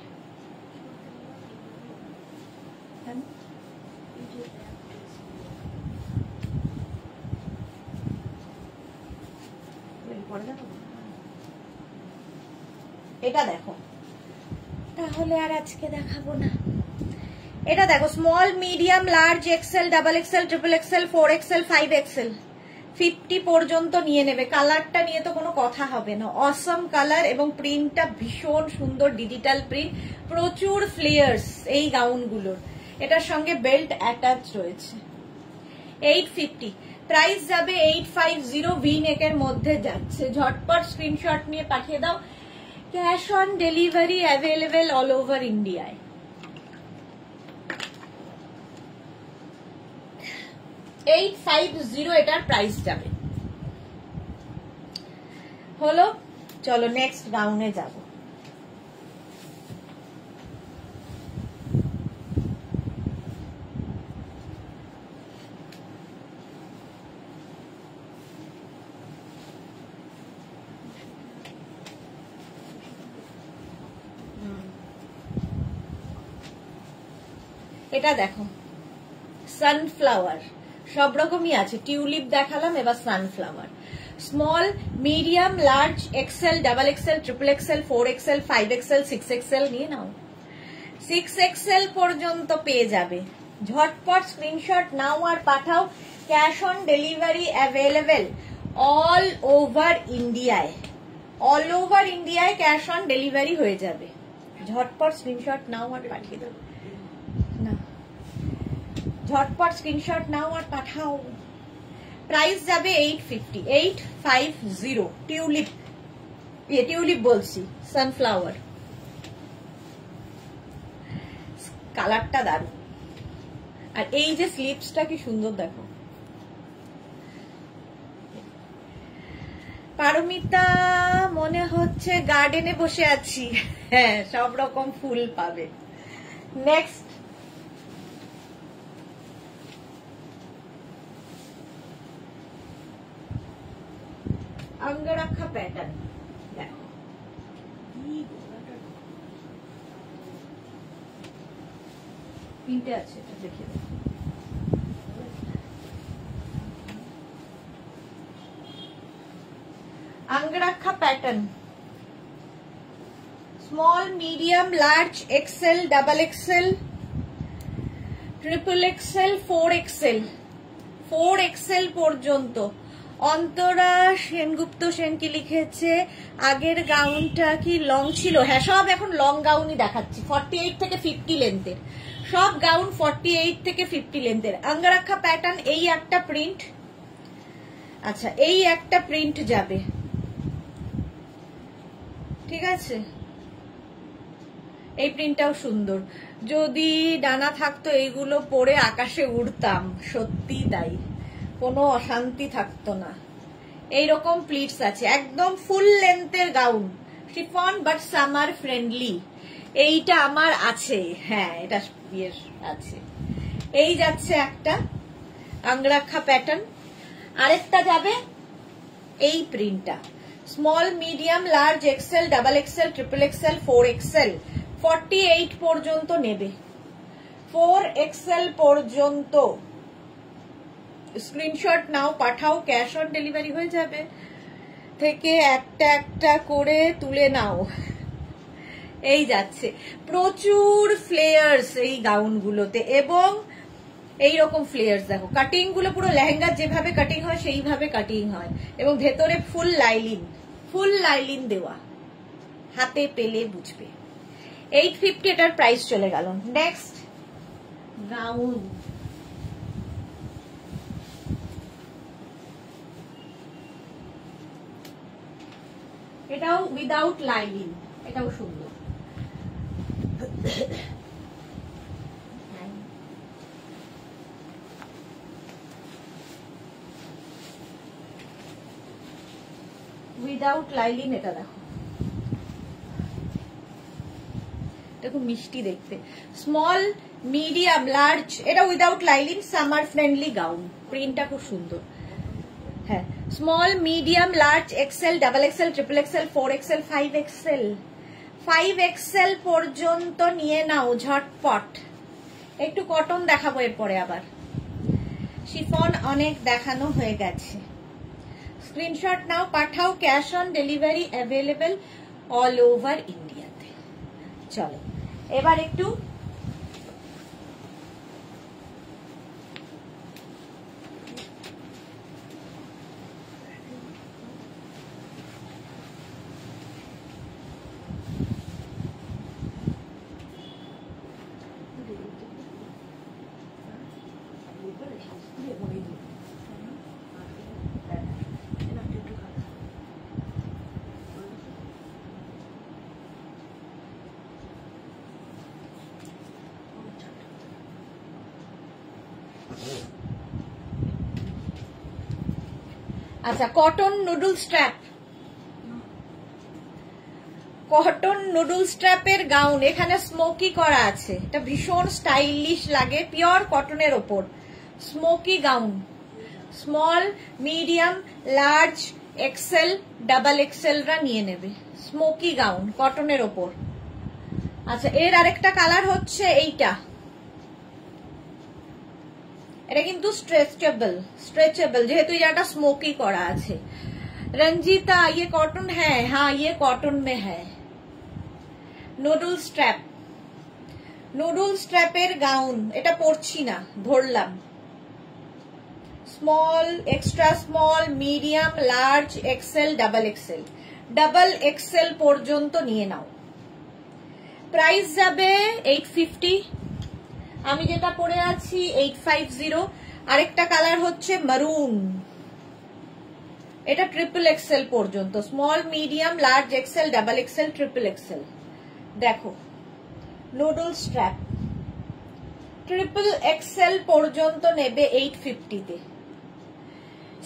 এটা দেখো, তাহলে আর আজকে দেখাবো না। এটা দেখো, small, medium, large, XL, double XL, triple XL, 4XL, 5XL, 50 পর্যন্ত নিয়ে নেবে। কালারটা নিয়ে তো কোনো কথা হবে না, অসম কালার এবং প্রিন্টটা ভীষণ সুন্দর, ডিজিটাল প্রিন্ট, প্রচুর ফ্লেয়ার্স এই গাউনগুলোর। এটার সঙ্গে বেল্ট অ্যাটাচ রয়েছে। 850 প্রাইস যাবে। 850 ভি নেকের মধ্যে যাচ্ছে। ঝটপট স্ক্রিনশট নিয়ে পাঠিয়ে দাও। Cash on delivery available all over ইন্ডিয়ায়। $850 এটার প্রাইস যাবে। হলো, চলো নেক্সট গাউনে যাব। এটা দেখো, সানফ্লাওয়ার, সব রকমই আছে। টিউলিপ দেখালাম, এবার sunflower. Small, medium, large, XL, double XL, triple XL, 4XL, 5XL, 6XL নিয়ে নাও। 6XL পর্যন্ত পেয়ে যাবে। ঝটপট স্ক্রিনশট নাও আর পাঠাও। Cash on delivery available all over ইন্ডিয়ায়। অল ওভার ইন্ডিয়ায় ক্যাশ অন ডেলিভারি হয়ে যাবে। ঝটপট স্ক্রিনশট নাও আর পাঠিয়ে দাও না, ঝটপট স্ক্রিনশট নাও আর পাঠাও। প্রাইস যাবে 850। 850 টিউলিপ, টিউলিপ বলছি, সানফ্লাওয়ার। কালারটা দারুণ, আর এই যে স্লিপসটা কি সুন্দর দেখো। পারমিতা, মনে হচ্ছে গার্ডেনে বসে আছি। হ্যাঁ, সব রকম ফুল পাবে। নেক্সট, অঙ্গরাখা প্যাটার্ন দেখো, তিনটে আছে, এটা দেখে দেখো। Angrakha pattern, small, medium, large, XL, double XL, triple XL, 4XL, 4XL পর্যন্ত। অন্তরা সেনগুপ্ত সেন কি লিখেছে, আগের গাউনটা কি লং ছিল? হ্যাঁ, সব এখন লং গাউনই দেখাচ্ছি, 48 থেকে 50 লেন্থের সব গাউন, 48 থেকে 50 লেন্থের। অঙ্গরাখা প্যাটার্ন, এই একটা প্রিন্ট। আচ্ছা, এই একটা প্রিন্ট যাবে, ঠিক আছে। এই প্রিন্টটাও সুন্দর। যদি ডানা থাকতো এইগুলো পরে আকাশে উড়তাম, সত্যি তাই, কোনো অশান্তি থাকতো না। এইরকম প্লিটস আছে, একদম ফুল লেন্থের gown, chiffon but summer friendly. এইটা আমার আছে, হ্যাঁ এটা বিয়ের আছে। এই যাচ্ছে একটা অঙ্গরাখা প্যাটার্ন। আরেকটা যাবে এই প্রিন্টটা, small, medium, large, XL, double XL, triple XL, 4XL, 48 পর্যন্ত নেবে। 4XL পর্যন্ত স্ক্রিনশট নাও, পাঠাও, ক্যাশ অন ডেলিভারি হয়ে যাবে। থেকে একটা একটা করে তুলে নাও। এই যাচ্ছে, প্রচুর ফ্লেয়ার্স এই গাউনগুলোতে, এবং এইরকম ফ্লেয়ার্স দেখো, কাটিং গুলো পুরো লেহেঙ্গার যেভাবে কাটিং হয় সেইভাবে কাটিং হয়, এবং ভেতরে ফুল লাইলিন দেওয়া, হাতে পেলে বুঝবে। 850 এটার প্রাইস চলে গেল। নেক্সট গাউন, এটাও উইদাউট লাইলিন, এটাও সুন্দর। উইদাউট লাইলিন, এটা দেখো, এটা খুব মিষ্টি দেখতে। স্মল, মিডিয়াম, লার্জ, এটা without lining, summer friendly gown, প্রিন্টটা খুব সুন্দর। হ্যাঁ, small, medium, large, XL, double XL, triple XL, 4XL, 5XL, 5XL পর্যন্ত নিয়ে নাও ঝটপট। একটু কটন দেখাবো এরপরে, আবার শিফন অনেক দেখানো হয়ে গেছে। স্ক্রিনশট নাও, পাঠাও, cash on delivery available all over ইন্ডিয়াতে। চলো এবার একটু আচ্ছা, cotton noodle strap, cotton noodle স্ট্র্যাপের গাউন, এখানে স্মোকি করা আছে, এটা ভীষণ স্টাইলিশ লাগে, পিওর কটনের ওপর smocky gown. Small, medium, large, XL, double এক্সেলরা নিয়ে নেবে, স্মোকি গাউন কটনের ওপর। আচ্ছা, এর আরেকটা কালার হচ্ছে এইটা, এটা কিন্তু স্ট্রেচেবল, স্ট্রেচেবল যেহেতু এটা স্মোকি করা আছে। रंजीता, ये कॉटन है? हाँ, ये कॉटन में है। নুডল স্ট্র্যাপ, নুডল স্ট্র্যাপের গাউন, এটা পরছি না, ধরলাম। Small, extra small, medium, large, XL, double XL, double XL পর্যন্ত নিয়ে নাও। প্রাইস যাবে 850, আমি যেটা পরে আছি 850। আরেকটা কালার হচ্ছে মারুন, এটা ট্রিপল এক্সেল পর্যন্ত, small, medium, large, XL, double XL, triple XL. দেখো নুডল স্ট্র্যাপ, ট্রিপল এক্সেল পর্যন্ত নেবে 850-তে।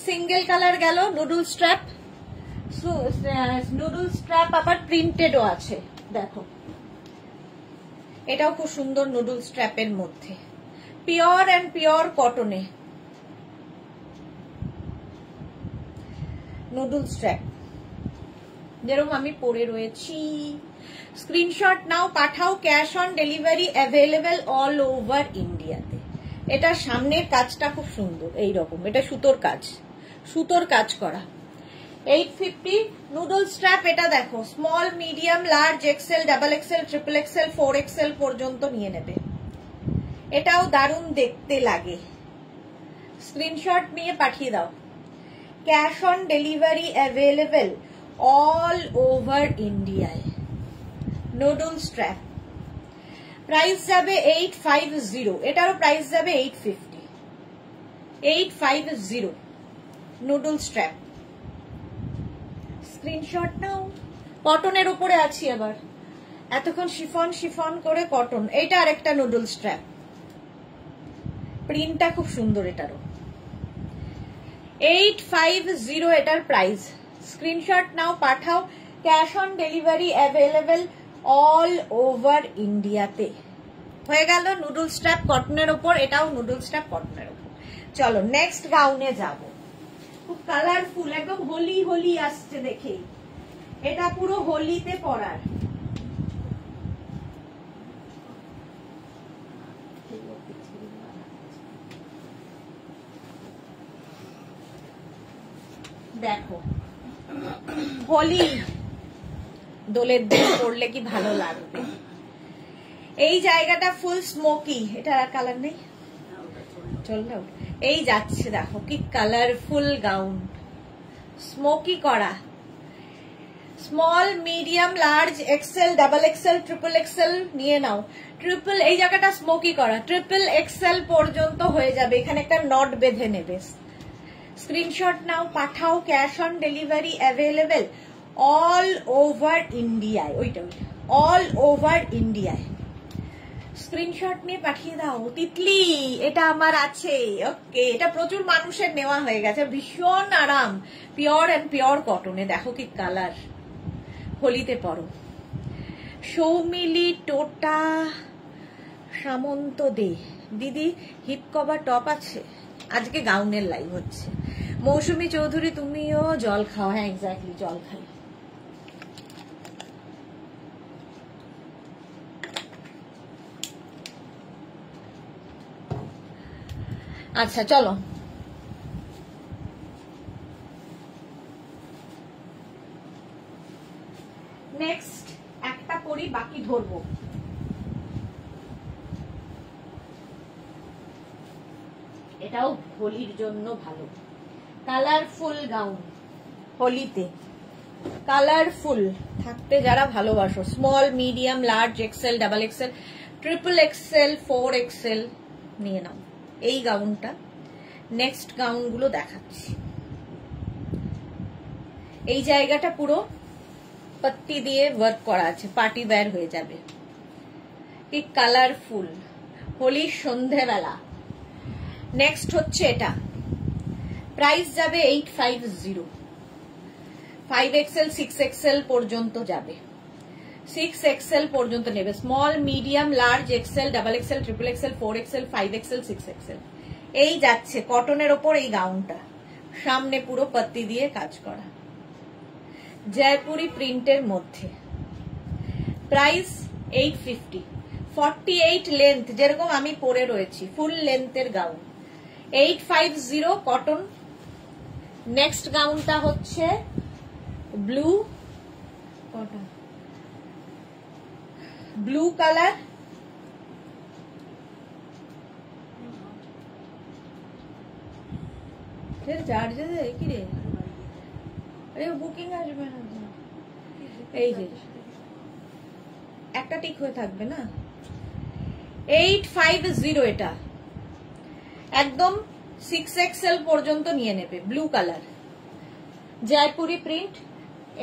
সিঙ্গেল কালার গেল, নুডল স্ট্র্যাপ, নুডল স্ট্র্যাপ আবার প্রিন্টেডও আছে, দেখো এটাও খুব সুন্দর নুডল স্ট্র্যাপের মধ্যে, পিওর অ্যান্ড পিওর কটনে নুডল স্ট্র্যাপ, যেরকম আমি পরে রয়েছি। স্ক্রিনশট নাও, পাঠাও, cash on delivery available all over ইন্ডিয়াতে। এটা সামনের কাজটা খুব সুন্দর, এইরকম, এটা সুতোর কাজ, সুতোর কাজ করা। 850 নুডল স্ট্র্যাপ, এটা দেখো small, medium, large, XL, double XL, triple XL, 4XL পর্যন্ত নিয়ে নেবে। এটাও দারুণ দেখতে লাগে। স্ক্রিনশট নিয়ে পাঠিয়ে দাও। Cash on delivery available all over ইন্ডিয়ায়। নুডল স্ট্র্যাপ প্রাইস যাবে 850, এটারও প্রাইস যাবে 850, 850 নুডল স্ট্র্যাপ। স্ক্রিনশট নাও। কটনের উপরে আছি আবার, এতক্ষণ শিফন শিফন করে কটন। এইটা আরেকটা নুডল স্ট্র্যাপ, প্রিন্টটা খুব সুন্দর, এটারও 850 এটার প্রাইস। স্ক্রিনশট নাও, পাঠাও, cash on delivery available all over ইন্ডিয়াতে। হয়ে গেল নুডল স্ট্র্যাপ কটনের ওপর, এটাও নুডল স্ট্র্যাপ কটনের ওপর। চলো নেক্সট গাউনে যাব, খুব কালারফুল, একদম হোলি হোলি আসছে দেখে, এটা পুরো হোলিতে পরার। দেখো হোলি দোলের দিন পড়লে কি ভালো লাগবে। এই জায়গাটা ফুল স্মোকি, এটা আর কালার নেই, চল না, এই যাচ্ছে, দেখো কি কালারফুল গাউন, স্মোকি করা। Small, medium, large, XL, double XL, triple XL নিয়ে নাও। ট্রিপল, এই জায়গাটা স্মোকি করা, ট্রিপল এক্সেল পর্যন্ত হয়ে যাবে। এখানে একটা নট বেঁধে নেবে। স্ক্রিনশট নাও, পাঠাও, cash on delivery available all over ইন্ডিয়ায়। ওইটা অল ওভার ইন্ডিয়ায়। স্ক্রিনশট নিয়ে পাঠিয়ে দাও। তিতলি এটা আমার আছে। ওকে, এটা প্রচুর মানুষের নেওয়া হয়ে গেছে, ভীষণ আরাম, পিওর এন্ড পিওর কটনে। দেখো কি কালার, হোলিতে পরো। সৌমিলি টোটা সামন্ত দে, দিদি হিপ কভার টপ আছে? আজকে গাউনের লাইভ হচ্ছে। মৌসুমী চৌধুরী তুমিও জল খাও? হ্যাঁ এক্স্যাক্টলি, জল খাই। আচ্ছা চলো, নেক্সট একটা পরি, বাকি ধরবো। এটাও হোলির জন্য ভালো, কালারফুল গাউন। হোলিতে কালারফুল থাকতে যারা ভালোবাসো, small, medium, large, XL, double XL, triple XL, 4 XL নিয়ে নাও এই গাউনটা। নেক্সট গাউন গুলো দেখাচ্ছি। এই জায়গাটা পুরো পত্তি দিয়ে ওয়ার্ক করা আছে, পার্টি ওয়্যার হয়ে যাবে। কি কালারফুল, হোলির সন্ধেবেলা। নেক্সট হচ্ছে এটা, প্রাইস যাবে 850, 5 এক্সেল 6 এক্সেল পর্যন্ত যাবে, 6 এক্সেল পর্যন্ত নেবে। Small, medium, large, XL, double XL, triple XL, 4 XL, 5 XL, 6 XL এই যাচ্ছে। কটনের ওপর এই গাউনটা, সামনে পুরো পত্তি দিয়ে কাজ করা, জয়পুরি প্রিন্টের মধ্যে। প্রাইস 850, 48 লেন্থ, যেরকম আমি পরে রয়েছি, ফুল লেন্থের গাউন 850 কটন। নেক্সট গাউনটা হচ্ছে ব্লু, ব্লু কালার, চার্জ কি রে? আরে বুকিং আসবে না, এই যে একটা টিক হয়ে থাকবে না। 850 এটা একদম 6 এক্সেল পর্যন্ত নিয়ে নেবে। ব্লু কালার, জয়পুরি প্রিন্ট,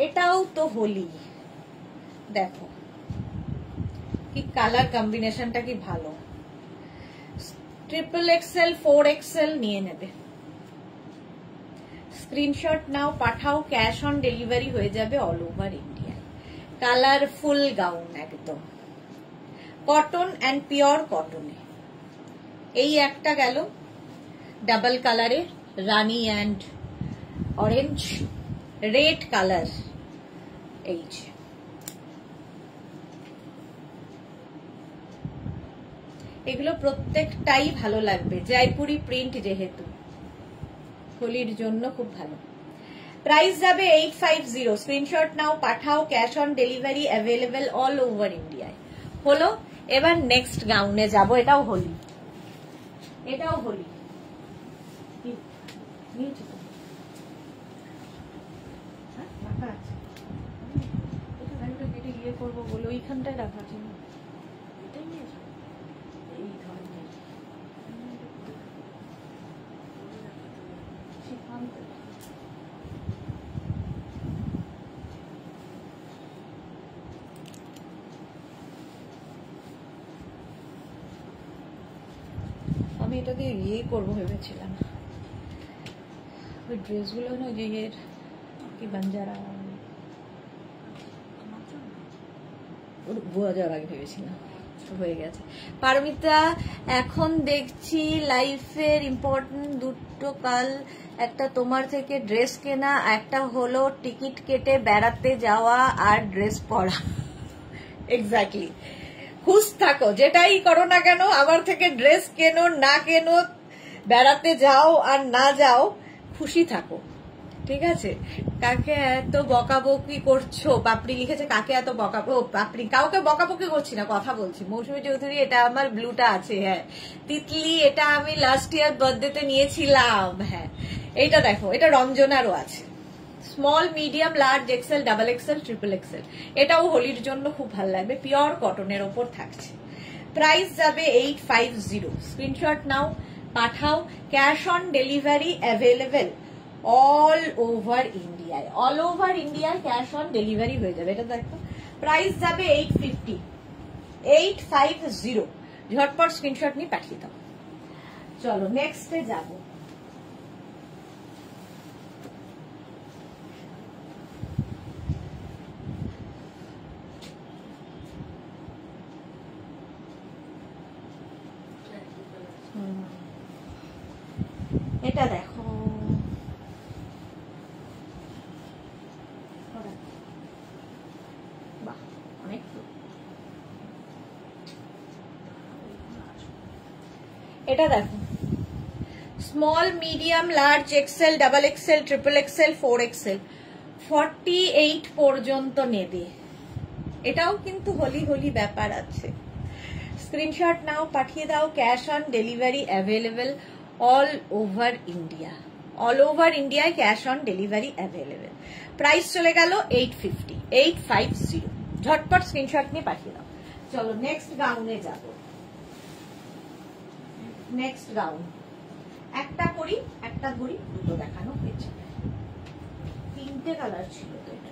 এটাও তো হোলি। দেখো কি কালার কম্বিনেশনটা কি ভালো। ট্রিপল এক্সেল, 4 এক্সেল নিয়ে নেবে। স্ক্রিনশট নাও, পাঠাও, ক্যাশ অন ডেলিভারি হয়ে যাবে all over India. Colourful gown, একদম কটন এন্ড পিওর কটনে। এই একটা গেল ডাবল কালারে, রানি অ্যান্ড অরেঞ্জ, রেড কালার। এই যে এগুলো প্রত্যেকটাই ভালো লাগবে, জয়পুরি প্রিন্ট যেহেতু, হোলির জন্য খুব ভালো। প্রাইস যাবে 850, স্ক্রিনশট নাও, পাঠাও, cash on delivery available all over ইন্ডিয়ায়। হলো, এবার নেক্সট গাউনে যাব। এটাও হোলি, এটাও হোলি। ইয়ে করবো বলে ওইখানটায় রাখা আছে না, এই ধরনের আমি এটা দিয়ে ইয়ে করবো ভেবেছিলাম, ওই ড্রেসগুলো না, যে এর কি বাঞ্জারা বুয়া যাওয়ার আগে ভেবেছিলাম, হয়ে গেছে। পারমিতা, এখন দেখছি লাইফের ইম্পর্টেন্ট দুটো কাল, একটা তোমার থেকে ড্রেস কেনা, একটা হলো টিকিট কেটে বেড়াতে যাওয়া আর ড্রেস পরা। এক্স্যাক্টলি, খুশ থাকো, যেটাই করো না কেন, আমার থেকে ড্রেস কেনো না কেনো, বেড়াতে যাও আর না যাও, খুশি থাকো, ঠিক আছে? কাকে এত বকাবকি করছো? পাপড়ি লিখেছে, কাকে এত বকাবো? পাপড়ি, কাউকে বকাবকি করছি না, কথা বলছি। মৌসুমী চৌধুরী, এটা আমার ব্লুটা আছে। হ্যাঁ তিতলি, এটা আমি লাস্ট ইয়ার বার্থডেতে নিয়েছিলাম। হ্যাঁ এইটা দেখো, এটা রঞ্জনারও আছে। Small, medium, large, XL, double XL, triple XL. এটাও হোলির জন্য খুব ভালো লাগবে, পিওর কটনের ওপর থাকছে। প্রাইস যাবে 850, স্ক্রিনশট নাও, পাঠাও, cash on delivery available all over ইন্ডিয়ায়। অল ওভার ইন্ডিয়ায় ক্যাশ অন ডেলিভারি হয়ে যাবে। এটা দেখো, প্রাইস যাবে 850, ঝটপট স্ক্রিনশট নিয়ে পাঠিয়ে দাও। চলো নেক্সটে যাবো। এটা দেখো, অনেক এটা দেখো, small medium large XL double XL triple XL 4XL 48 পর্যন্ত নেবে। এটাও কিন্তু হোলি হোলি ব্যাপার আছে। স্ক্রিনশট নাও, পাঠিয়ে দাও। Cash on delivery available all over India. All over ইন্ডিয়ায় cash on delivery available. Price চলে গেল 850। ঝটপট স্ক্রিনশট নিয়ে পাঠিয়ে দাও। চলো নেক্সট গাউনে যাব। নেক্সট গাউন একটা করি, একটা করি, দুটো দেখানো হয়েছে। 3টে কালার ছিল তো এটা।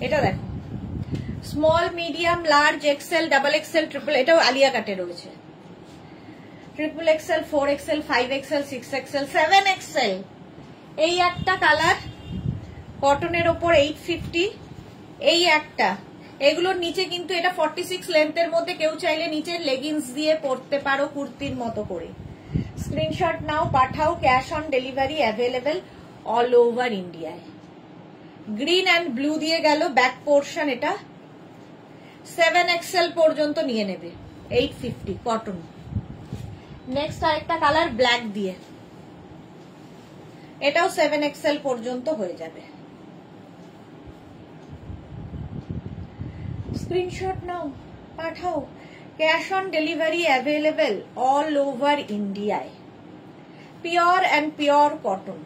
এটা দেখো, small medium large XL double XL triple, এটাও আলিয়া কাটে রয়েছে। Triple XL 4XL 5XL 6XL 7XL। এই একটা কালার কটনের ওপর 850। এই একটা, এগুলোর নিচে কিন্তু এটা 46 লেন্থের মধ্যে, কেউ চাইলে নিচে লেগিংস দিয়ে পরতে পারো কুর্তির মতো করে। স্ক্রিনশট নাও, পাঠাও। Cash on delivery available all over ইন্ডিয়ায়। গ্রিন অ্যান্ড ব্লু দিয়ে গেল ব্যাক পোর্শন। এটা 7XL পর্যন্ত নিয়ে নেবে, 850 কটন। নেক্সট আরেকটা কালার ব্ল্যাক দিয়ে, এটাও 7XL পর্যন্ত হয়ে যাবে। স্ক্রিনশট নাও, পাঠাও। Cash on delivery available all over ইন্ডিয়ায়। Pure and pure cotton.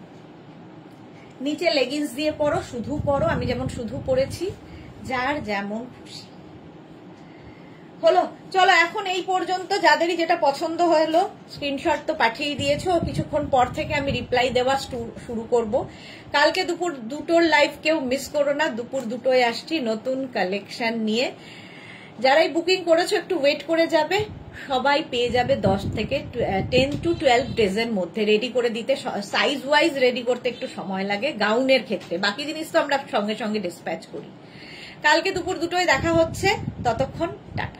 নিচে লেগিংস দিয়ে পরো, শুধু পরো, আমি যেমন শুধু পরেছি, যার যেমন খুশি। হলো, চলো এখন এই পর্যন্ত। যাদেরই যেটা পছন্দ হলো স্ক্রিনশট তো পাঠিয়ে দিয়েছো। কিছুক্ষণ পর থেকে আমি রিপ্লাই দেওয়া শুরু করব। কালকে দুপুর 2টোর লাইভ কেউ মিস করো না। দুপুর 2টোয় আসছি নতুন কালেকশন নিয়ে। যারাই বুকিং করেছো একটু ওয়েট করে যাবে, সবাই পেয়ে যাবে 10 থেকে 10 to 12 ডেজের মধ্যে রেডি করে দিতে। সাইজ ওয়াইজ রেডি করতে একটু সময় লাগে গাউনের ক্ষেত্রে, বাকি জিনিস তো আমরা সঙ্গে সঙ্গে ডিসপ্যাচ করি। কালকে দুপুর 2টোয় দেখা হচ্ছে, ততক্ষণ টাটা।